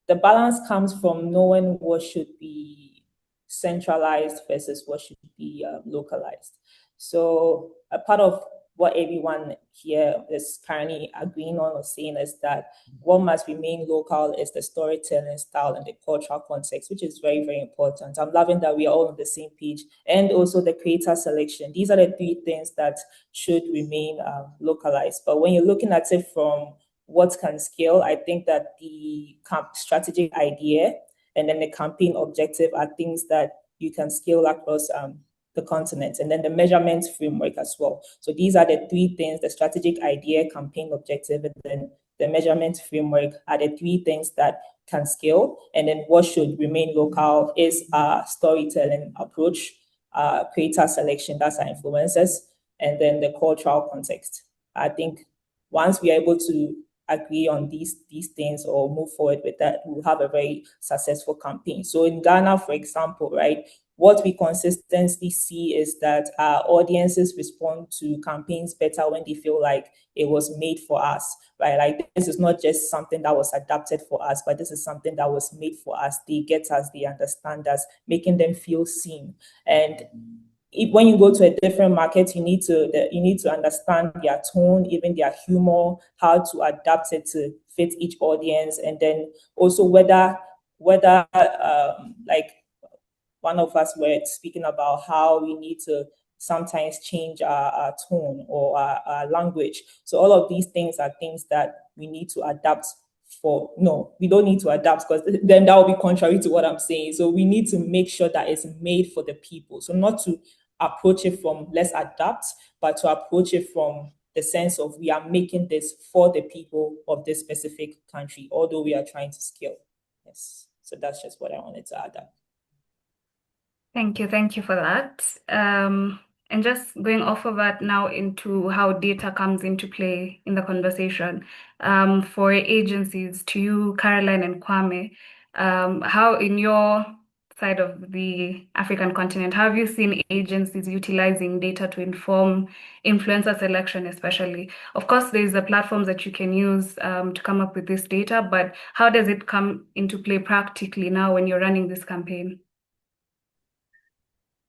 the balance comes from knowing what should be centralized versus what should be localized. So a part of what everyone here is currently agreeing on or saying is that what must remain local is the storytelling style and the cultural context, which is very, very important. I'm loving that we are all on the same page, and also the creator selection. These are the three things that should remain localized. But when you're looking at it from what can scale, I think that the strategic idea and then the campaign objective are things that you can scale across the continent, and then the measurement framework as well. So these are the three things: the strategic idea, campaign objective, and then the measurement framework are the three things that can scale. And then what should remain local is our storytelling approach, creator selection, that's our influencers, and then the cultural context. I think once we are able to agree on these things or move forward with that, we'll have a very successful campaign. So in Ghana, for example, right, what we consistently see is that our audiences respond to campaigns better when they feel like it was made for us, right? Like this is not just something that was adapted for us, but this is something that was made for us. They get us, they understand us, making them feel seen. And when you go to a different market, you need to understand their tone, even their humor, how to adapt it to fit each audience, and then also whether like one of us were speaking about how we need to sometimes change our tone or our language. So all of these things are things that we need to adapt for. No, we don't need to adapt, because then that will be contrary to what I'm saying. So we need to make sure that it's made for the people. So not to approach it from let's adapt, but to approach it from the sense of we are making this for the people of this specific country, although we are trying to scale. Yes. So that's just what I wanted to add up. Thank you for that. And just going off of that now into how data comes into play in the conversation. For agencies, to you, Caroline and Kwame, how in your side of the African continent, have you seen agencies utilizing data to inform influencer selection, especially? Of course, there's the platforms that you can use to come up with this data, but how does it come into play practically now when you're running this campaign?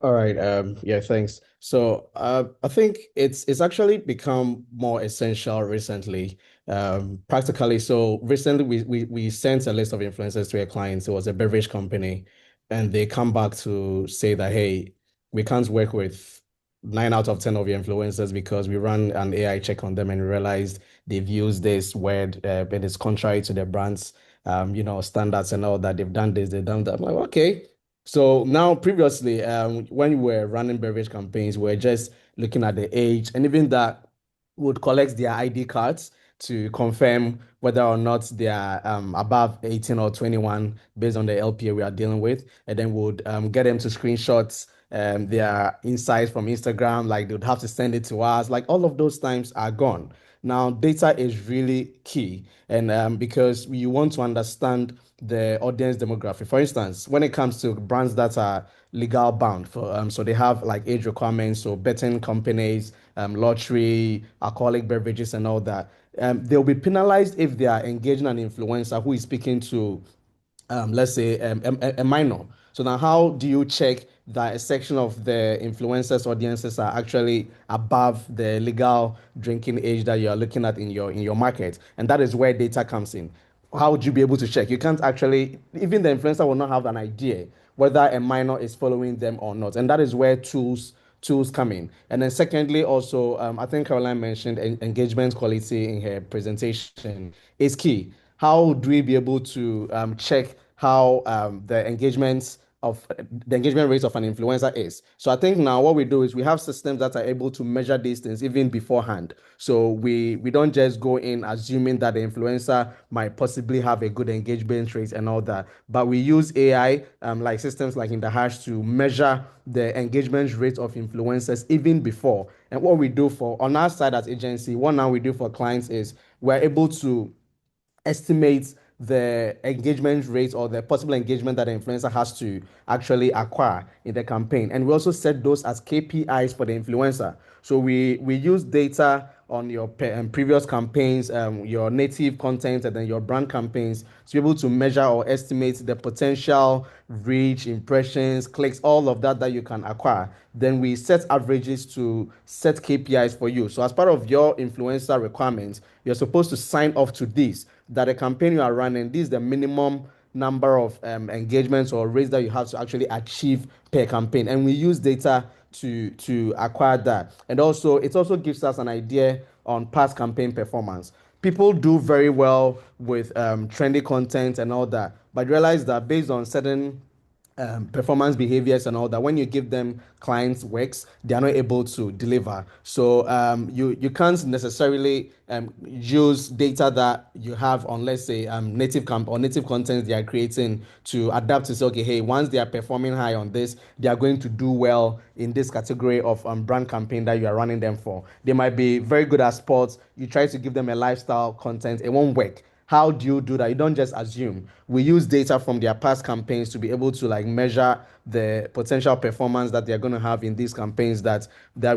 All right. Yeah, thanks. So I think it's actually become more essential recently. Practically, so recently we sent a list of influencers to a client. It was a beverage company, and they come back to say that, hey, we can't work with 9 out of 10 of your influencers because we ran an AI check on them and realized they've used this word, but it's contrary to their brand's standards and all that. They've done this, they've done that. I'm like, okay. So now, previously, when we were running beverage campaigns, we are just looking at the age, and even that would collect their ID cards to confirm whether or not they are above 18 or 21 based on the LPA we are dealing with, and then would get them to screenshots their insights from Instagram, like they would have to send it to us. Like all of those times are gone. Now, data is really key, and because you want to understand the audience demographic. For instance, when it comes to brands that are legal bound, so they have like age requirements, so betting companies, lottery, alcoholic beverages, and all that. They'll be penalized if they are engaging an influencer who is speaking to let's say a minor. So now how do you check that a section of the influencers audiences are actually above the legal drinking age that you are looking at in your market? And that is where data comes in. How would you be able to check? You can't actually, even the influencer will not have an idea whether a minor is following them or not. And that is where tools come in. And then secondly, also, I think Caroline mentioned engagement quality in her presentation is key. How do we be able to check how the engagement rate of an influencer is? So I think now what we do is we have systems that are able to measure these things even beforehand. So we don't just go in assuming that the influencer might possibly have a good engagement rate and all that, but we use AI like systems like IndaHash to measure the engagement rate of influencers even before. And what we do for on our side as agency, what now we do for clients is we're able to estimate the engagement rate or the possible engagement that the influencer has to actually acquire in the campaign. And we also set those as KPIs for the influencer. So we use data on your previous campaigns, your native content, and then your brand campaigns to be able to measure or estimate the potential reach, impressions, clicks, all of that you can acquire. Then we set averages to set KPIs for you. So as part of your influencer requirements, you're supposed to sign off to this, that the campaign you are running, this is the minimum number of engagements or rates that you have to actually achieve per campaign. And we use data to acquire that. And also, it also gives us an idea on past campaign performance. People do very well with trendy content and all that, but realize that based on certain performance behaviors and all that, when you give them clients works, they are not able to deliver. So you can't necessarily use data that you have on, let's say, native content they are creating to adapt to say, okay, hey, once they are performing high on this, they are going to do well in this category of brand campaign that you are running them for. They might be very good at sports. You try to give them a lifestyle content, it won't work. How do you do that? You don't just assume. We use data from their past campaigns to be able to like measure the potential performance that they're going to have in these campaigns that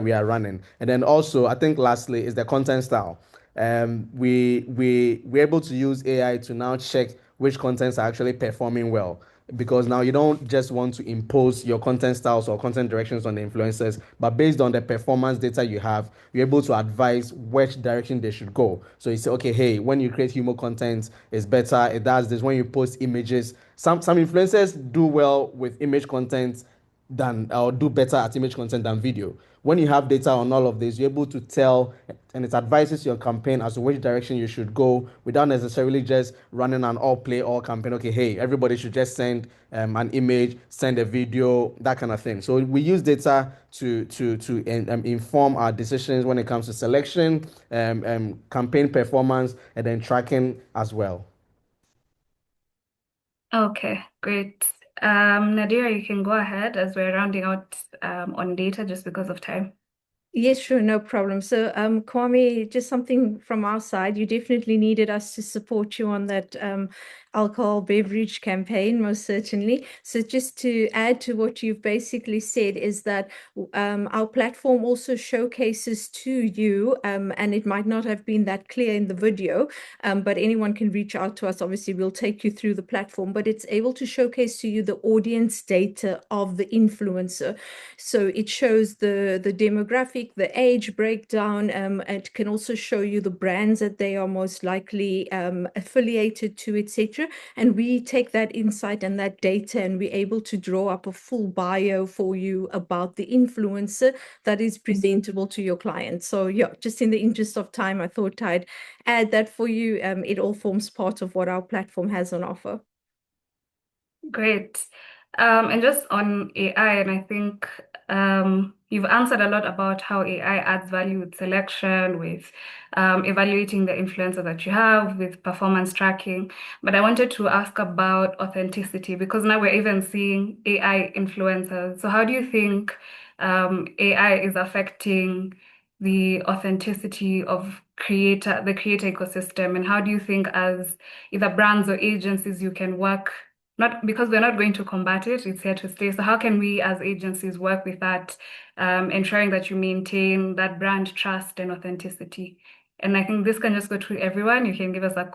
we are running. And then also, I think lastly is the content style. We're able to use AI to now check which contents are actually performing well, because now you don't just want to impose your content styles or content directions on the influencers, but based on the performance data you have, you're able to advise which direction they should go. So you say, okay, hey, when you create humor content, it's better. It does this. When you post images, some influencers do well with image content than or do better at image content than video. When you have data on all of this, you're able to tell, and it advises your campaign as to which direction you should go without necessarily just running an all play all campaign. Okay, hey, everybody should just send an image, send a video, that kind of thing. So we use data to inform our decisions when it comes to selection, campaign performance, and then tracking as well. Okay, great. Nadia, you can go ahead as we're rounding out on data just because of time. Yes, sure, no problem. So, Kwame, just something from our side. You definitely needed us to support you on that alcohol beverage campaign, most certainly. So just to add to what you've basically said is that our platform also showcases to you, and it might not have been that clear in the video, but anyone can reach out to us. Obviously, we'll take you through the platform, but it's able to showcase to you the audience data of the influencer. So it shows the demographic, the age breakdown. It can also show you the brands that they are most likely affiliated to, etc. And we take that insight and that data, and we're able to draw up a full bio for you about the influencer that is presentable to your client. So yeah, just in the interest of time, I thought I'd add that for you. It all forms part of what our platform has on offer. Great. And just on AI, and I think you've answered a lot about how AI adds value with selection, with evaluating the influencer that you have, with performance tracking. But I wanted to ask about authenticity, because now we're even seeing AI influencers. So how do you think AI is affecting the authenticity of the creator ecosystem? And how do you think, as either brands or agencies, you can work, not because we're not going to combat it, it's here to stay. So how can we as agencies work with that, ensuring that you maintain that brand trust and authenticity? And I think this can just go to everyone. You can give us just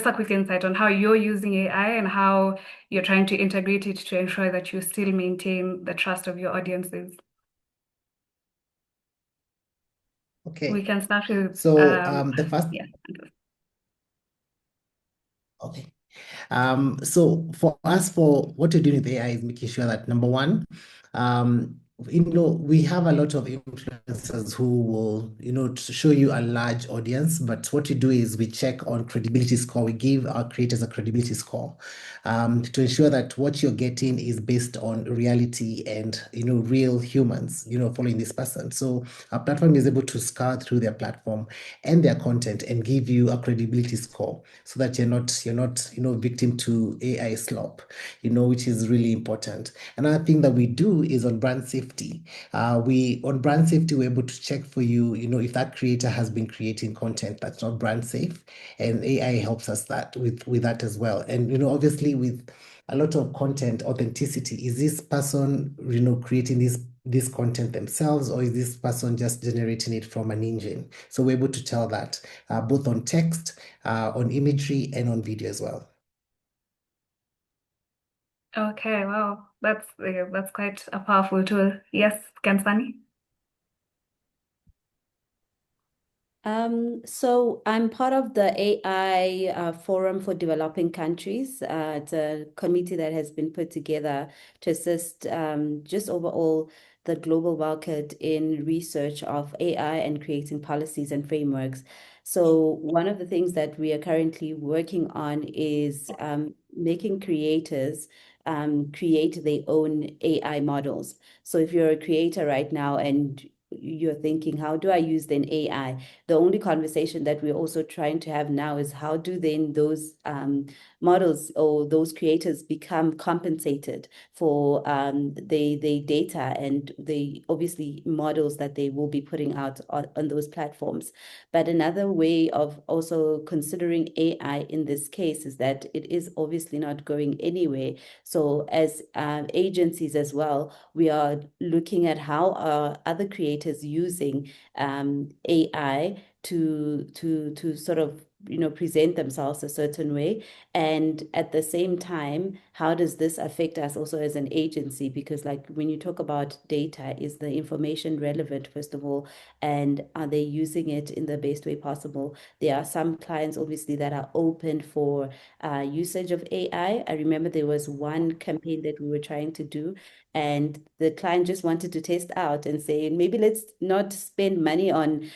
a quick insight on how you're using AI and how you're trying to integrate it to ensure that you still maintain the trust of your audiences. We Okay. can start with So the first, yeah. okay. So for us, for what we're doing with AI is making sure that number one, we have a lot of influencers who will, to show you a large audience, but what we do is we check on credibility score. We give our creators a credibility score, to ensure that what you're getting is based on reality and, real humans, following this person. So our platform is able to scour through their platform and their content and give you a credibility score so that you're not, victim to AI slop, which is really important. Another thing that we do is on brand safety. On brand safety, we're able to check for you, if that creator has been creating content that's not brand safe, and AI helps us with that as well. And obviously with a lot of content authenticity, is this person, creating this content themselves, or is this person just generating it from an engine? So we're able to tell that both on text, on imagery, and on video as well. Okay, wow. That's quite a powerful tool. Yes, Kansani? So I'm part of the AI Forum for Developing Countries. It's a committee that has been put together to assist just overall the global market in research of AI and creating policies and frameworks. So one of the things that we are currently working on is making creators create their own AI models. So if you're a creator right now and you're thinking, how do I use then AI? The only conversation that we're also trying to have now is how do then those models or those creators become compensated for the data and the obviously models that they will be putting out on those platforms. But another way of also considering AI in this case is that it is obviously not going anywhere. So as agencies as well, we are looking at how are other creators using AI to sort of present themselves a certain way, and at the same time, how does this affect us also as an agency? Because like when you talk about data, is the information relevant first of all, and are they using it in the best way possible? There are some clients obviously that are open for usage of AI. I remember there was one campaign that we were trying to do, and the client just wanted to test out and say, maybe let's not spend money on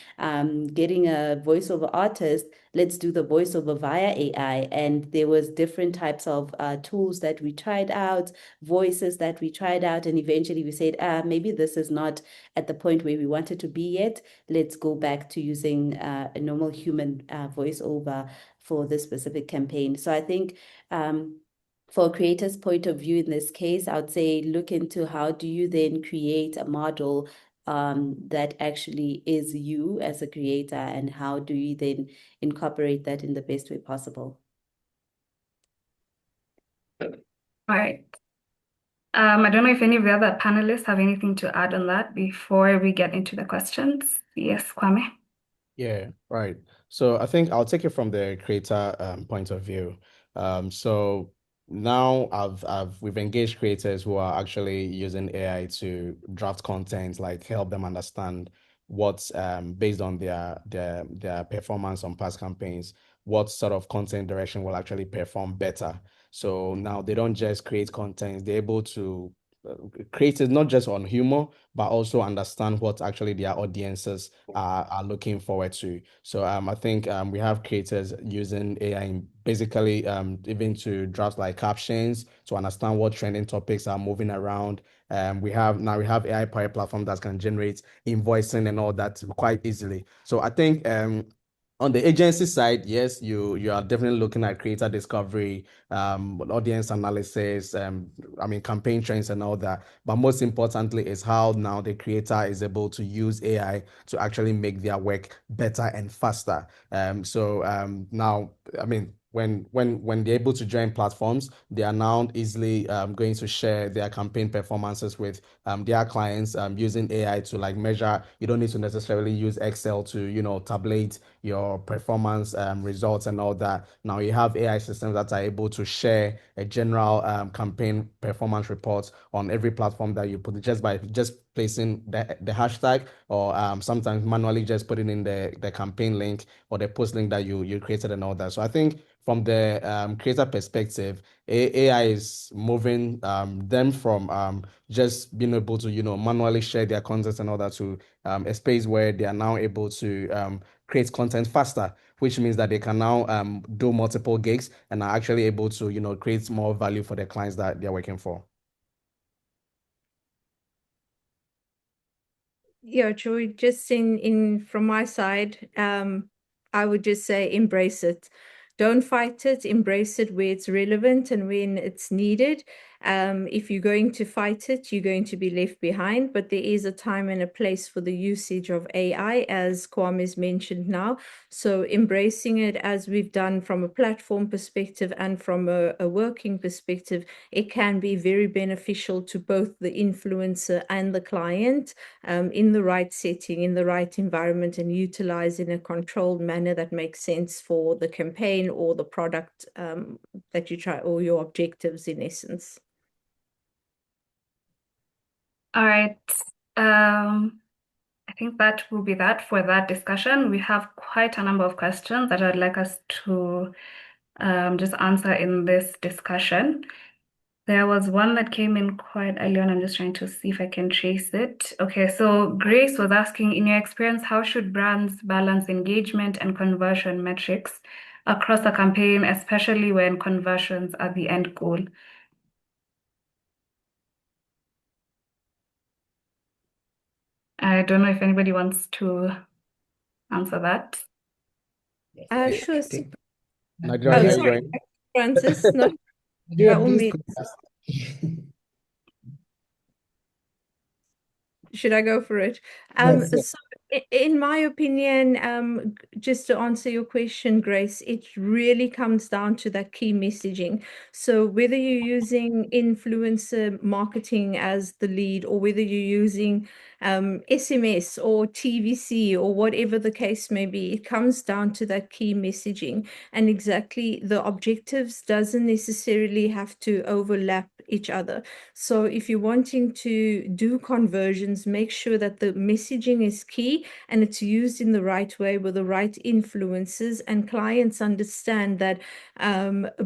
getting a voiceover artist. Let's do the voiceover via AI. And there was different types of tools that we tried out, voices that we tried out. And eventually we said, maybe this is not at the point where we wanted to be yet. Let's go back to using a normal human voiceover for this specific campaign. So I think for a creator's point of view in this case, I would say look into how do you then create a model that actually is you as a creator, and how do you then incorporate that in the best way possible? All right. I don't know if any of the other panelists have anything to add on that before we get into the questions. Yes, Kwame. Yeah, right. So I think I'll take it from the creator point of view. So now we've engaged creators who are actually using AI to draft content, like help them understand what's based on their performance on past campaigns, what sort of content direction will actually perform better. So now they don't just create content, they're able to create it not just on humor, but also understand what actually their audiences are looking forward to. So I think we have creators using AI basically even to draft like captions to understand what trending topics are moving around. We have AI powered platform that can generate invoicing and all that quite easily. So I think on the agency side, yes, you are definitely looking at creator discovery, audience analysis, campaign trends and all that. But most importantly is how now the creator is able to use AI to actually make their work better and faster. Now, when they're able to join platforms, they are now easily going to share their campaign performances with their clients using AI to like measure. You don't need to necessarily use Excel to tabulate your performance results and all that. Now you have AI systems that are able to share a general campaign performance report on every platform that you put just by just placing the hashtag, or sometimes manually just putting in the campaign link or the post link that you created and all that. So I think from the creator perspective, AI is moving them from just being able to manually share their content and all that to a space where they are now able to create content faster, which means that they can now do multiple gigs and are actually able to create more value for the clients that they're working for. Yeah, Joy, just in from my side, I would just say embrace it. Don't fight it, embrace it where it's relevant and when it's needed. If you're going to fight it, you're going to be left behind, but there is a time and a place for the usage of AI, as Kwame's mentioned now. So embracing it as we've done from a platform perspective and from a working perspective, it can be very beneficial to both the influencer and the client in the right setting, in the right environment, and utilize in a controlled manner that makes sense for the campaign or the product that you try, or your objectives in essence. All right. I think that will be that for that discussion. We have quite a number of questions that I'd like us to just answer in this discussion. There was one that came in quite early on. I'm just trying to see if I can trace it. Okay, so Grace was asking, in your experience, how should brands balance engagement and conversion metrics across a campaign, especially when conversions are the end goal? I don't know if anybody wants to answer that. Sure. Nigeria, can you Sorry, join? Francis. No, by all means. Should I go for it? Yes. So in my opinion, just to answer your question, Grace, it really comes down to that key messaging. So whether you're using influencer marketing as the lead, or whether you're using SMS or TVC or whatever the case may be, it comes down to that key messaging, and exactly the objectives doesn't necessarily have to overlap each other. So if you're wanting to do conversions, make sure that the messaging is key and it's used in the right way with the right influences, and clients understand that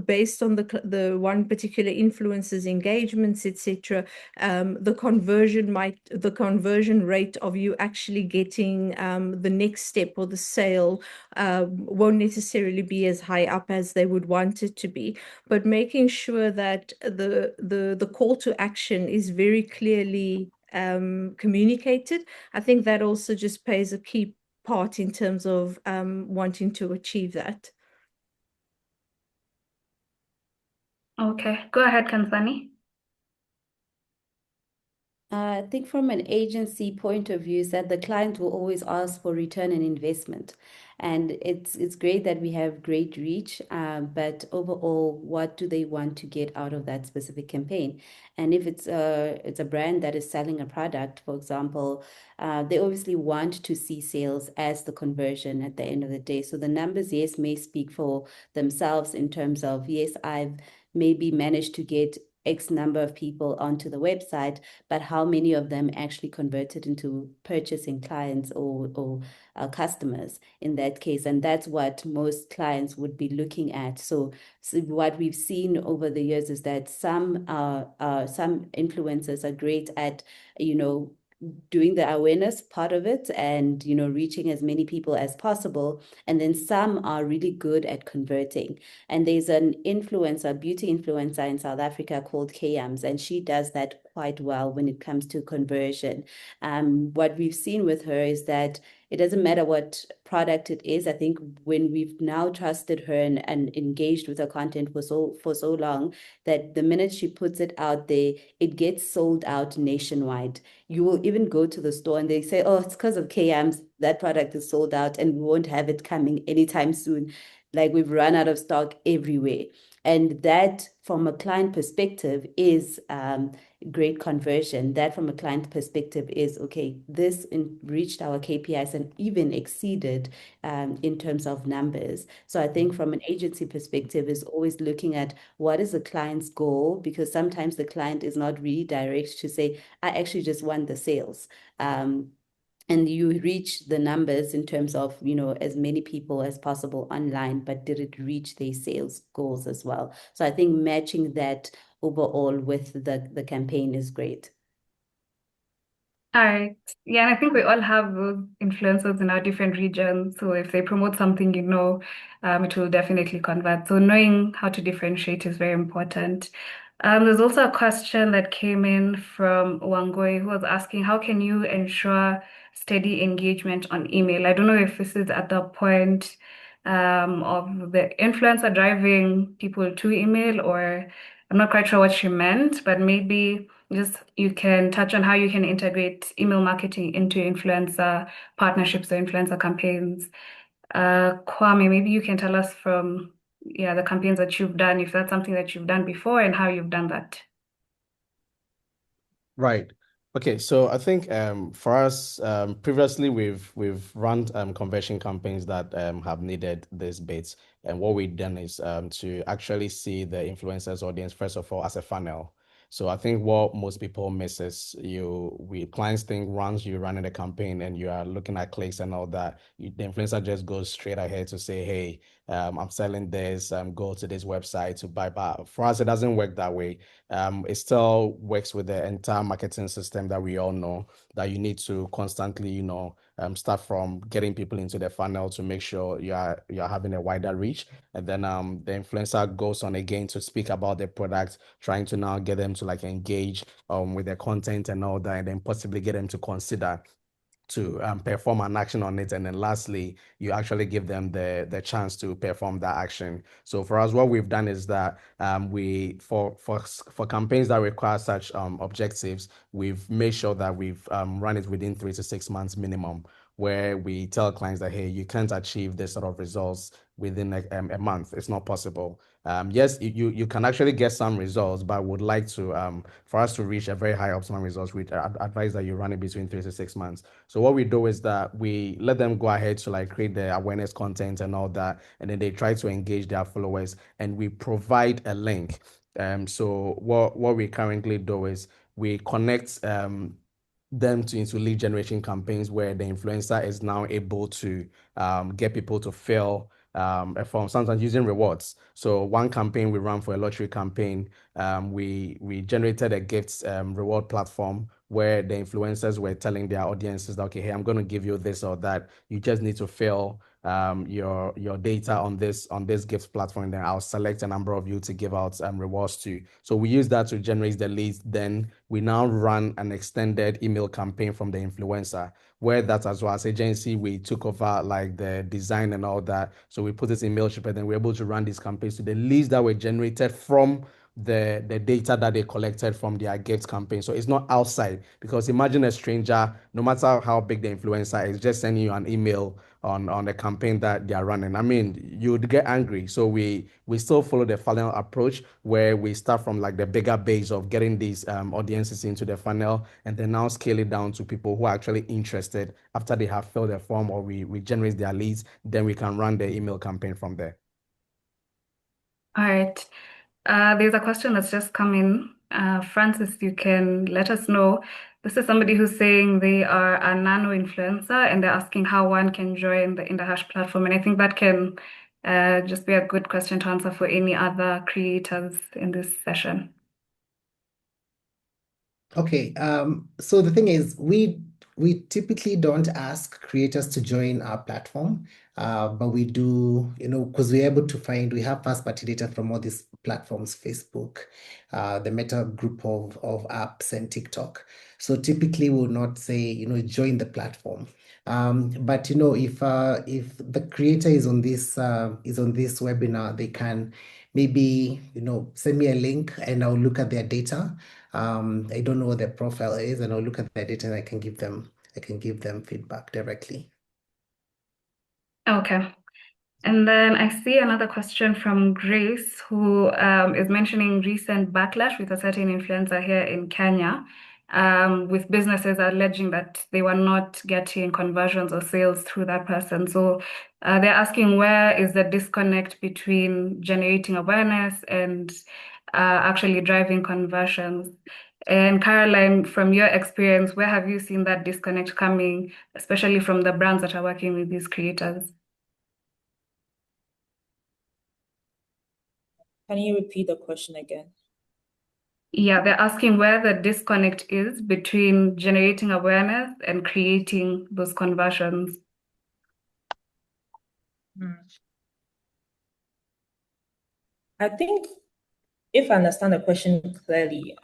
based on the one particular influencer's engagements, etc., the conversion rate of you actually getting the next step or the sale won't necessarily be as high up as they would want it to be. But making sure that the call to action is very clearly communicated, I think that also just plays a key part in terms of wanting to achieve that. Okay, go ahead, Kansani. I think from an agency point of view is that the client will always ask for return on investment. And it's great that we have great reach, but overall, what do they want to get out of that specific campaign? And if it's a brand that is selling a product, for example, they obviously want to see sales as the conversion at the end of the day. So the numbers, yes, may speak for themselves in terms of, yes, I've maybe managed to get X number of people onto the website, but how many of them actually converted into purchasing clients or customers in that case? And that's what most clients would be looking at. So what we've seen over the years is that some influencers are great at, doing the awareness part of it and reaching as many people as possible, and then some are really good at converting. And there's an influencer, beauty influencer in South Africa called Kayams, and she does that quite well when it comes to conversion. What we've seen with her is that it doesn't matter what product it is. I think when we've now trusted her and engaged with her content for so long, that the minute she puts it out there, it gets sold out nationwide. You will even go to the store and they say, oh, it's because of KMs, that product is sold out and we won't have it coming anytime soon. Like we've run out of stock everywhere. And that, from a client perspective, is great conversion. That, from a client perspective, is okay. This reached our KPIs and even exceeded in terms of numbers. So I think from an agency perspective, is always looking at what is the client's goal, because sometimes the client is not really direct to say, I actually just want the sales. And you reach the numbers in terms of, as many people as possible online, but did it reach their sales goals as well? So I think matching that overall with the campaign is great. All right. Yeah, and I think we all have those influencers in our different regions. So if they promote something, it will definitely convert. So knowing how to differentiate is very important. There's also a question that came in from Wangoi, who was asking, how can you ensure steady engagement on email? I don't know if this is at the point of the influencer driving people to email, or I'm not quite sure what she meant, but maybe just you can touch on how you can integrate email marketing into influencer partnerships or influencer campaigns. Kwame, maybe you can tell us from the campaigns that you've done, if that's something that you've done before and how you've done that. Right. Okay, so I think for us, previously we've run conversion campaigns that have needed these bits, and what we've done is to actually see the influencers audience first of all as a funnel. So I think what most people miss is clients think once you're running a campaign and you are looking at clicks and all that, the influencer just goes straight ahead to say, hey, I'm selling this, go to this website to buy. But for us, it doesn't work that way. It still works with the entire marketing system that we all know, that you need to constantly, start from getting people into the funnel to make sure you're having a wider reach. And then the influencer goes on again to speak about the product, trying to now get them to like engage with the content and all that, and then possibly get them to consider to perform an action on it. And then lastly, you actually give them the chance to perform that action. So for us, what we've done is that we for campaigns that require such objectives, we've made sure that we've run it within 3 to 6 months minimum, where we tell clients that, hey, you can't achieve this sort of results within a month. It's not possible. Yes, you can actually get some results, but would like to for us to reach a very high optimum results, we advise that you run it between 3 to 6 months. So what we do is that we let them go ahead to like create the awareness content and all that, and then they try to engage their followers, and we provide a link. So what we currently do is we connect them into lead generation campaigns where the influencer is now able to get people to fill a form, sometimes using rewards. So one campaign we ran for a lottery campaign, we generated a gifts reward platform where the influencers were telling their audiences that, okay, hey, I'm going to give you this or that. You just need to fill your data on this gifts platform, then I'll select a number of you to give out rewards to. So we use that to generate the leads. Then we now run an extended email campaign from the influencer, where that as well as agency, we took over like the design and all that. So we put this in Mailchimp, and then we're able to run these campaigns to the leads that were generated from the data that they collected from their gift campaign. So it's not outside, because imagine a stranger, no matter how big the influencer is, just sending you an email on the campaign that they are running. I mean, you'd get angry. So we still follow the funnel approach, where we start from like the bigger base of getting these audiences into the funnel, and then now scale it down to people who are actually interested after they have filled the form, or we generate their leads. Then we can run the email campaign from there. All right. There's a question that's just come in. Francis, you can let us know. This is somebody who's saying they are a nano influencer and they're asking how one can join the IndaHash platform. And I think that can just be a good question to answer for any other creators in this session. Okay, so the thing is, we typically don't ask creators to join our platform, but we do, because we're able to we have first-party data from all these platforms, Facebook, the Meta group of apps, and TikTok. So typically, we'll not say, join the platform. But if the creator is on this webinar, they can maybe send me a link and I'll look at their data. I don't know what their profile is, and I'll look at their data and I can give them feedback directly. Okay. And then I see another question from Grace, who is mentioning recent backlash with a certain influencer here in Kenya, with businesses alleging that they were not getting conversions or sales through that person. So they're asking, where is the disconnect between generating awareness and actually driving conversions? And Caroline, from your experience, where have you seen that disconnect coming, especially from the brands that are working with these creators? Can you repeat the question again? Yeah, they're asking where the disconnect is between generating awareness and creating those conversions. I think if I understand the question clearly,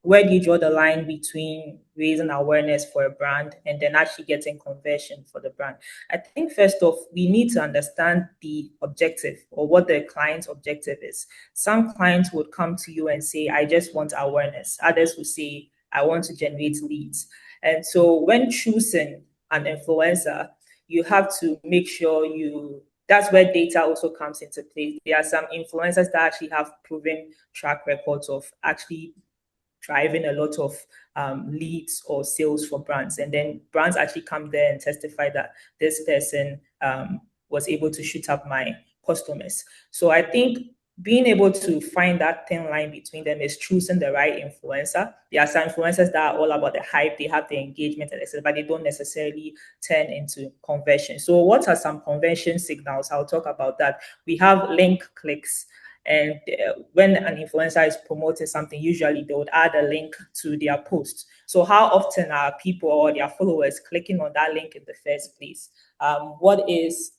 where do you draw the line between raising awareness for a brand and then actually getting conversion for the brand? I think first off, we need to understand the objective or what the client's objective is. Some clients would come to you and say, I just want awareness. Others will say, I want to generate leads. And so when choosing an influencer, you have to make sure that's where data also comes into play. There are some influencers that actually have proven track records of actually driving a lot of leads or sales for brands. And then brands actually come there and testify that this person was able to shoot up my customers. So I think being able to find that thin line between them is choosing the right influencer. There are some influencers that are all about the hype, they have the engagement, etc., but they don't necessarily turn into conversion. So what are some conversion signals? I'll talk about that. We have link clicks. And when an influencer is promoting something, usually they would add a link to their post. So how often are people or their followers clicking on that link in the first place? What is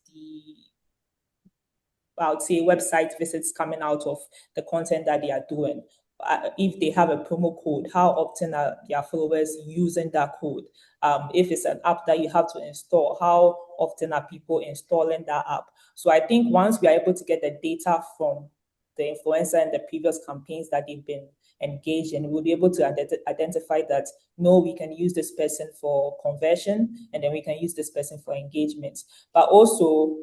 I would say website visits coming out of the content that they are doing? If they have a promo code, how often are their followers using that code? If it's an app that you have to install, how often are people installing that app? So I think once we are able to get the data from the influencer and the previous campaigns that they've been engaged in, we'll be able to identify that, no, we can use this person for conversion, and then we can use this person for engagement. But also,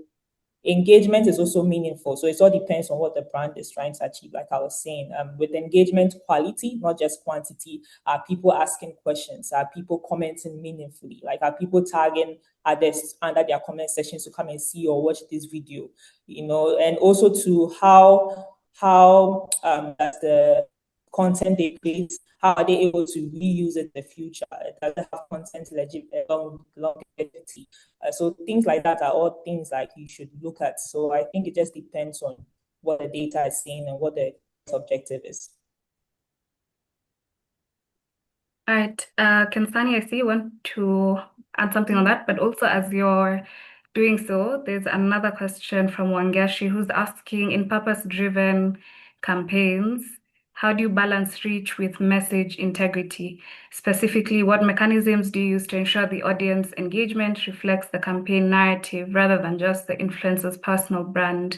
engagement is also meaningful. So it all depends on what the brand is trying to achieve. Like I was saying, with engagement quality, not just quantity, are people asking questions? Are people commenting meaningfully? Like, are people tagging others under their comment sections to come and see or watch this video? And also to how does the content they create, how are they able to reuse it in the future? Does it have content longevity? So things like that are all things like you should look at. So I think it just depends on what the data is saying and what the objective is. All right, Kensani, I see you want to add something on that, but also as you're doing so, there's another question from Wangeshi who's asking, in purpose-driven campaigns, how do you balance reach with message integrity? Specifically, what mechanisms do you use to ensure the audience engagement reflects the campaign narrative rather than just the influencer's personal brand?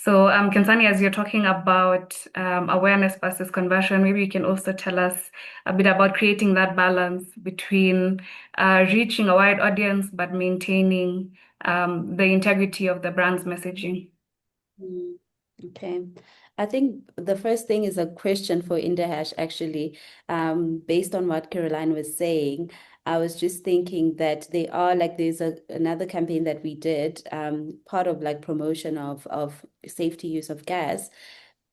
So, Kensani, as you're talking about awareness versus conversion, maybe you can also tell us a bit about creating that balance between reaching a wide audience but maintaining the integrity of the brand's messaging. Okay. I think the first thing is a question for IndaHash, actually. Based on what Caroline was saying, I was just thinking that there's another campaign that we did, part of like promotion of safety use of gas.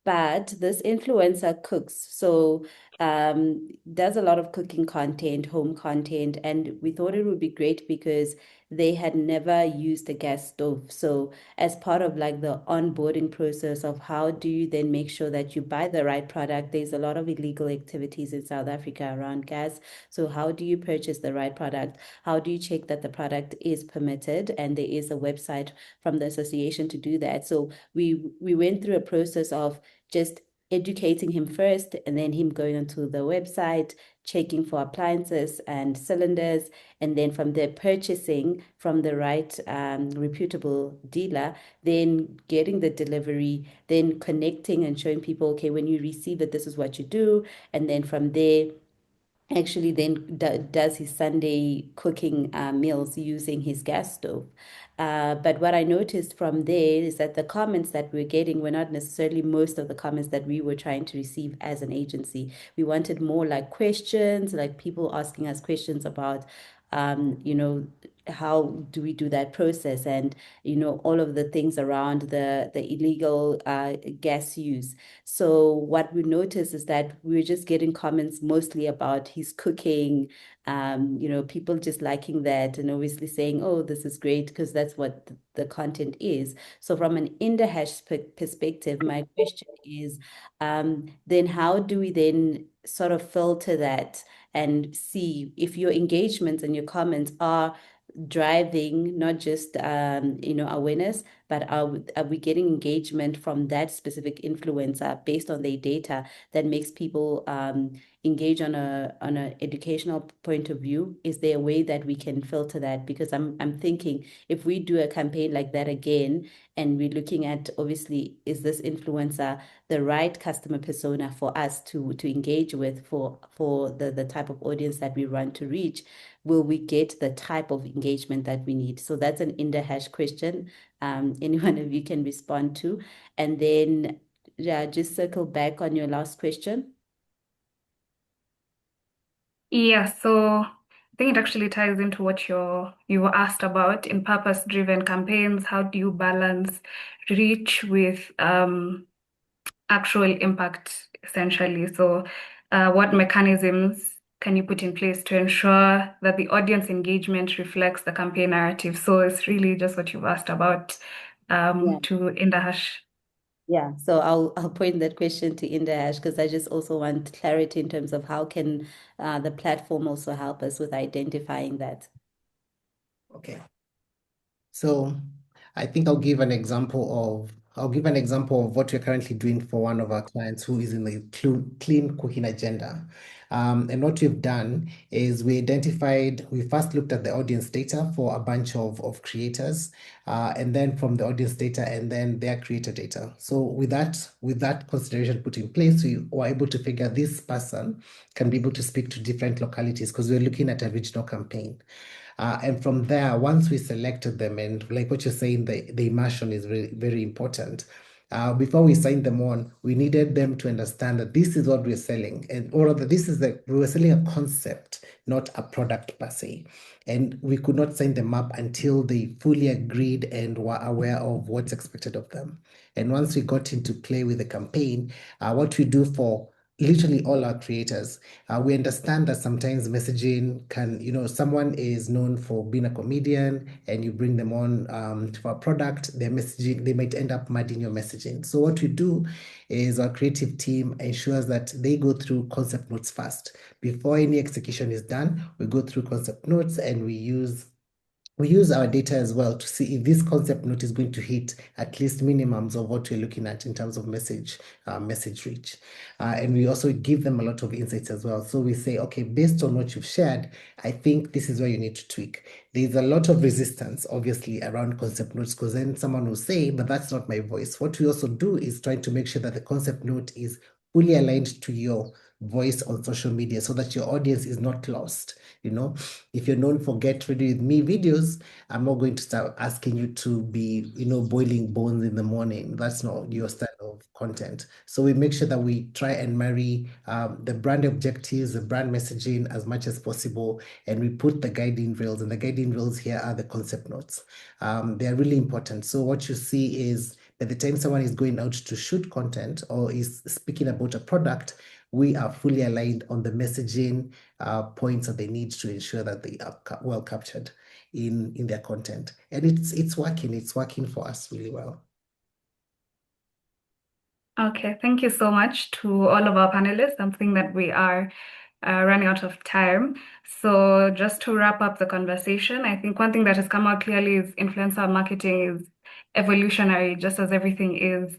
But this influencer cooks, so does a lot of cooking content, home content, and we thought it would be great because they had never used a gas stove. So as part of like the onboarding process of how do you then make sure that you buy the right product, there's a lot of illegal activities in South Africa around gas. So how do you purchase the right product? How do you check that the product is permitted? And there is a website from the association to do that. So we went through a process of just educating him first and then him going onto the website, checking for appliances and cylinders, and then from there purchasing from the right reputable dealer, then getting the delivery, then connecting and showing people, okay, when you receive it, this is what you do. And then from there, actually then does his Sunday cooking meals using his gas stove. But what I noticed from there is that the comments that we're getting were not necessarily most of the comments that we were trying to receive as an agency. We wanted more like questions, like people asking us questions about, how do we do that process, and all of the things around the illegal gas use. So what we noticed is that we were just getting comments mostly about his cooking, people just liking that and obviously saying, oh, this is great, because that's what the content is. So from an IndaHash perspective, my question is, then how do we then sort of filter that and see if your engagements and your comments are driving not just awareness, but are we getting engagement from that specific influencer based on their data that makes people engage on a educational point of view? Is there a way that we can filter that? Because I'm thinking if we do a campaign like that again, and we're looking at, obviously, is this influencer the right customer persona for us to engage with for the type of audience that we want to reach? Will we get the type of engagement that we need? So that's an IndaHash question. Any one of you can respond to. And then just circle back on your last question. Yeah, so I think it actually ties into what you were asked about in purpose-driven campaigns. How do you balance reach with actual impact, essentially? So, what mechanisms can you put in place to ensure that the audience engagement reflects the campaign narrative? So it's really just what you've asked about to IndaHash. Yeah, so I'll point that question to IndaHash because I just also want clarity in terms of how can the platform also help us with identifying that. Okay. So I think I'll give an example of what we're currently doing for one of our clients who is in the clean cooking agenda. And what we've done is we first looked at the audience data for a bunch of creators, and then from the audience data and then their creator data. So with that consideration put in place, we were able to figure this person can be able to speak to different localities because we're looking at a regional campaign. And from there, once we selected them, and like what you're saying, the immersion is very, very important. Before we signed them on, we needed them to understand that this is what we're selling, and or that we were selling a concept, not a product per se. And we could not sign them up until they fully agreed and were aware of what's expected of them. And once we got into play with the campaign, what we do for literally all our creators, we understand that sometimes messaging can, someone is known for being a comedian and you bring them on for a product, their messaging, they might end up mad in your messaging. So what we do is our creative team ensures that they go through concept notes first. Before any execution is done, we go through concept notes and we use we use our data as well to see if this concept note is going to hit at least minimums of what we're looking at in terms of message reach. And we also give them a lot of insights as well. So we say, okay, based on what you've shared, I think this is where you need to tweak. There's a lot of resistance, obviously, around concept notes, because then someone will say, but that's not my voice. What we also do is trying to make sure that the concept note is fully aligned to your voice on social media so that your audience is not lost. If you're known for Get Ready With Me videos, I'm not going to start asking you to be, boiling bones in the morning. That's not your style of content. So we make sure that we try and marry the brand objectives, the brand messaging as much as possible, and we put the guiding rails. And the guiding rails here are the concept notes. They are really important. So what you see is by the time someone is going out to shoot content or is speaking about a product, we are fully aligned on the messaging points that they need to ensure that they are well captured in their content. And it's working for us really well. Okay, thank you so much to all of our panelists. I'm thinking that we are running out of time. So just to wrap up the conversation, I think one thing that has come out clearly is influencer marketing is evolutionary, just as everything is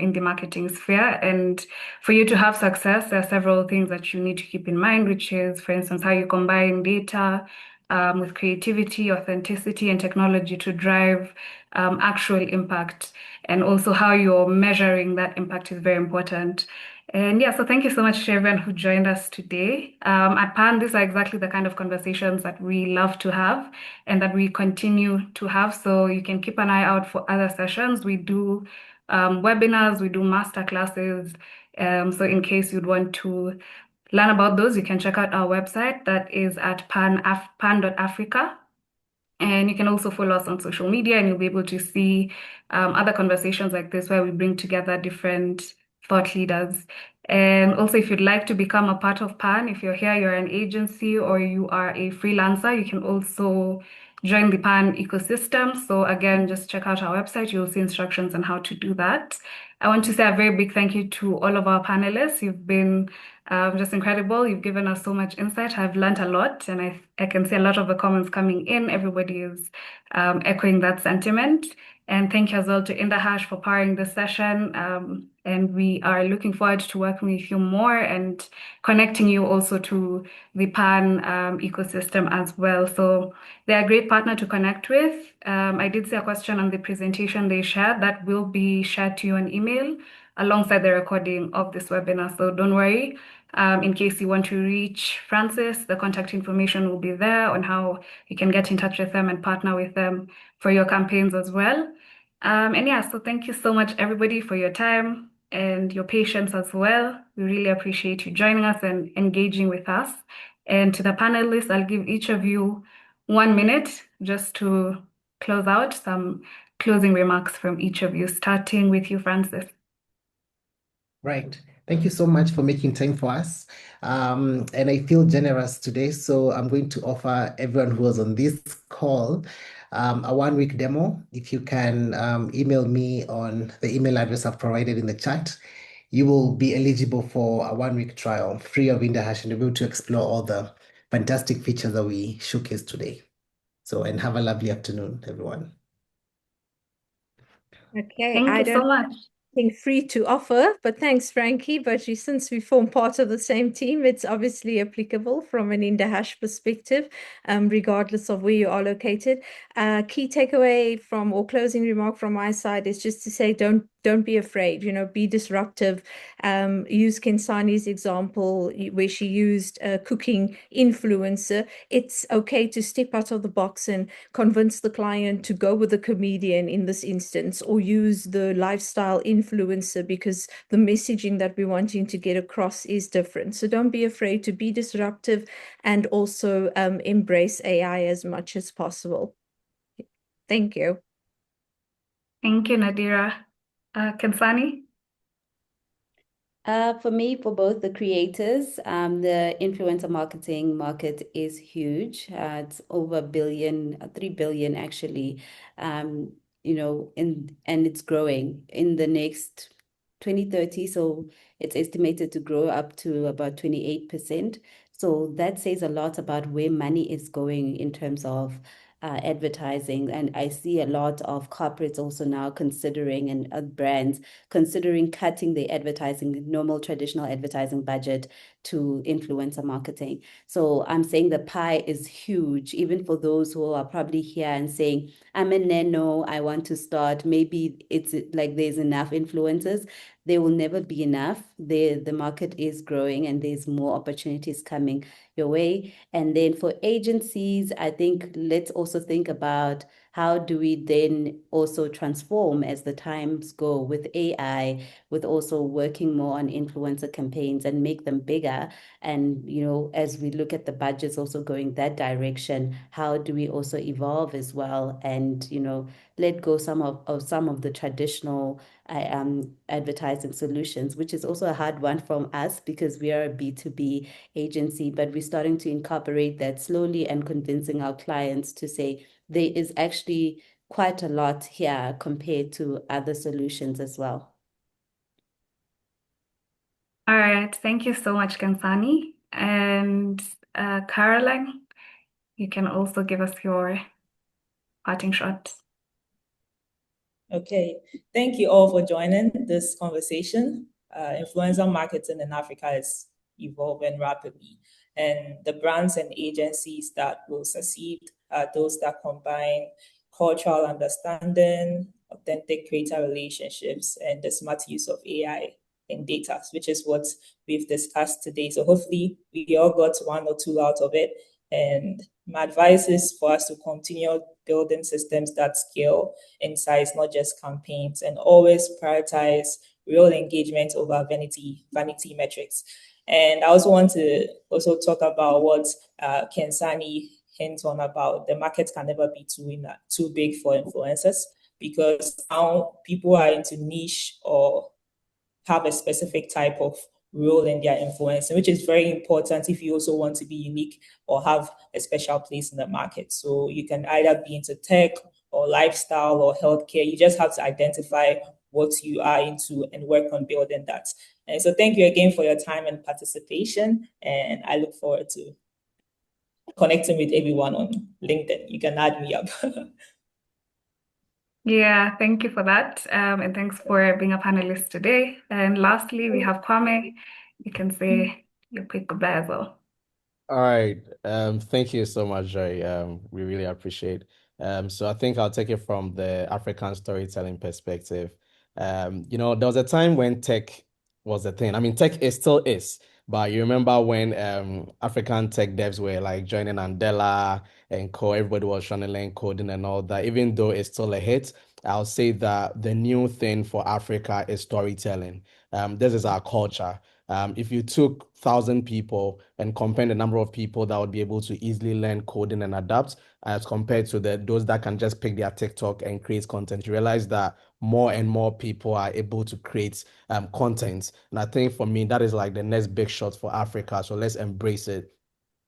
in the marketing sphere. And for you to have success, there are several things that you need to keep in mind, which is, for instance, how you combine data with creativity, authenticity, and technology to drive actual impact. And also how you're measuring that impact is very important. And yeah, so thank you so much to everyone who joined us today. At PAAN, these are exactly the kind of conversations that we love to have and that we continue to have. So you can keep an eye out for other sessions. We do webinars, we do master classes. So in case you'd want to learn about those, you can check out our website that is at paan.africa. And you can also follow us on social media, and you'll be able to see other conversations like this where we bring together different thought leaders. And also, if you'd like to become a part of PAAN, if you're here, you're an agency or you are a freelancer, you can also join the PAAN ecosystem. So again, just check out our website. You'll see instructions on how to do that. I want to say a very big thank you to all of our panelists. You've been just incredible. You've given us so much insight. I've learned a lot, and I can see a lot of the comments coming in. Everybody is echoing that sentiment. And thank you as well to IndaHash for powering this session. And we are looking forward to working with you more and connecting you also to the PAAN ecosystem as well. So they're a great partner to connect with. I did see a question on the presentation they shared that will be shared to you on email alongside the recording of this webinar. So don't worry. In case you want to reach Francis, the contact information will be there on how you can get in touch with them and partner with them for your campaigns as well. And yeah, so thank you so much, everybody, for your time and your patience as well. We really appreciate you joining us and engaging with us. And to the panelists, I'll give each of you 1 minute just to close out, some closing remarks from each of you, starting with you, Francis. Right. Thank you so much for making time for us. And I feel generous today, so I'm going to offer everyone who was on this call a 1-week demo. If you can email me on the email address I've provided in the chat, you will be eligible for a 1-week trial free of IndaHash and be able to explore all the fantastic features that we showcased today. And have a lovely afternoon, everyone. Okay, Thank I you so don't much. anything free to offer, but thanks, Frankie. But since we form part of the same team, it's obviously applicable from an IndaHash perspective, regardless of where you are located. Key takeaway from or closing remark from my side is just to say, don't be afraid, be disruptive. Use Kensani's example where she used a cooking influencer. It's okay to step out of the box and convince the client to go with a comedian in this instance, or use the lifestyle influencer, because the messaging that we're wanting to get across is different. So don't be afraid to be disruptive and also embrace AI as much as possible. Thank you. Thank you, Nadira. Kensani? For me, for both the creators, the influencer marketing market is huge. It's over 3 billion actually, and it's growing in the next 2030. So it's estimated to grow up to about 28%. So that says a lot about where money is going in terms of advertising. And I see a lot of corporates also now considering, and brands considering cutting the advertising, normal traditional advertising budget to influencer marketing. So I'm saying the pie is huge, even for those who are probably here and saying, I'm a nano, I want to start. Maybe it's like there's enough influencers. There will never be enough. The market is growing and there's more opportunities coming your way. And then for agencies, I think let's also think about how do we then also transform as the times go with AI, with also working more on influencer campaigns and make them bigger. And, as we look at the budgets also going that direction, how do we also evolve as well and, let go some of the traditional advertising solutions, which is also a hard one from us because we are a B2B agency, but we're starting to incorporate that slowly and convincing our clients to say there is actually quite a lot here compared to other solutions as well. All right, thank you so much, Kansani. And Caroline, you can also give us your parting shot. Okay, thank you all for joining this conversation. Influencer marketing in Africa is evolving rapidly, and the brands and agencies that will succeed are those that combine cultural understanding, authentic creator relationships, and the smart use of AI and data, which is what we've discussed today. So hopefully we all got one or two out of it. And my advice is for us to continue building systems that scale in size, not just campaigns, and always prioritize real engagement over vanity metrics. And I also want to also talk about what Kensani hints on about the market can never be too big for influencers, because now people are into niche or have a specific type of role in their influence, which is very important if you also want to be unique or have a special place in the market. So you can either be into tech or lifestyle or healthcare. You just have to identify what you are into and work on building that. And so thank you again for your time and participation. And I look forward to connecting with everyone on LinkedIn. You can add me up. Yeah, thank you for that. And thanks for being a panelist today. And lastly, we have Kwame. You can say your quick goodbye as well. All right. Thank you so much, Joy. We really appreciate. So I think I'll take it from the African storytelling perspective. There was a time when tech was a thing. I mean, tech still is, but you remember when African tech devs were like joining Andela and everybody was trying to learn coding and all that. Even though it's still a hit, I'll say that the new thing for Africa is storytelling. This is our culture. If you took 1,000 people and compare the number of people that would be able to easily learn coding and adapt as compared to those that can just pick their TikTok and create content, you realize that more and more people are able to create content. And I think for me, that is like the next big shot for Africa. So let's embrace it.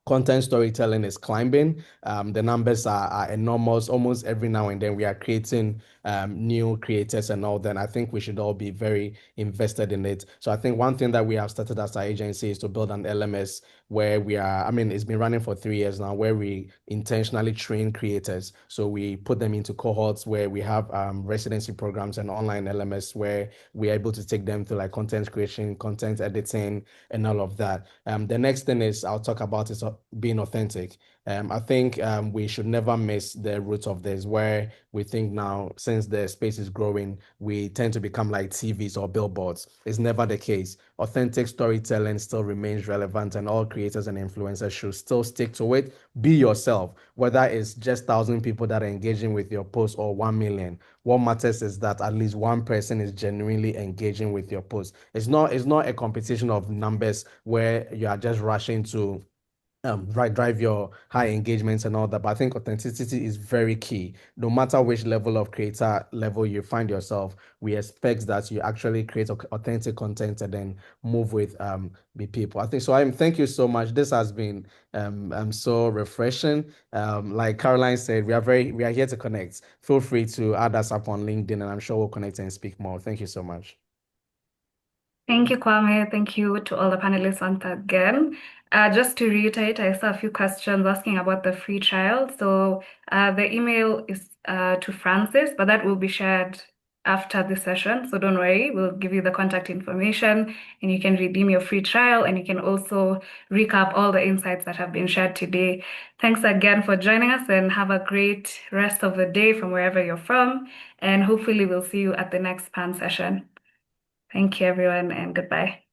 Content storytelling is climbing. The numbers are enormous. Almost every now and then we are creating new creators and all that. I think we should all be very invested in it. So I think one thing that we have started as our agency is to build an LMS where it's been running for 3 years now, where we intentionally train creators. So we put them into cohorts where we have residency programs and online LMS where we're able to take them through like content creation, content editing, and all of that. The next thing is I'll talk about is being authentic. I think we should never miss the roots of this, where we think now, since the space is growing, we tend to become like TVs or billboards. It's never the case. Authentic storytelling still remains relevant, and all creators and influencers should still stick to it. Be yourself, whether it's just 1,000 people that are engaging with your post or 1 million. What matters is that at least one person is genuinely engaging with your post. It's not a competition of numbers where you are just rushing to drive your high engagements and all that. But I think authenticity is very key. No matter which level of creator level you find yourself, we expect that you actually create authentic content and then move with the people. I think so. Thank you so much. This has been so refreshing. Like Caroline said, we are here to connect. Feel free to add us up on LinkedIn, and I'm sure we'll connect and speak more. Thank you so much. Thank you, Kwame. Thank you to all the panelists once again. Just to reiterate, I saw a few questions asking about the free trial. So the email is to Francis, but that will be shared after the session. So don't worry, we'll give you the contact information and you can redeem your free trial, and you can also recap all the insights that have been shared today. Thanks again for joining us, and have a great rest of the day from wherever you're from. And hopefully we'll see you at the next PAAN session. Thank you, everyone, and goodbye.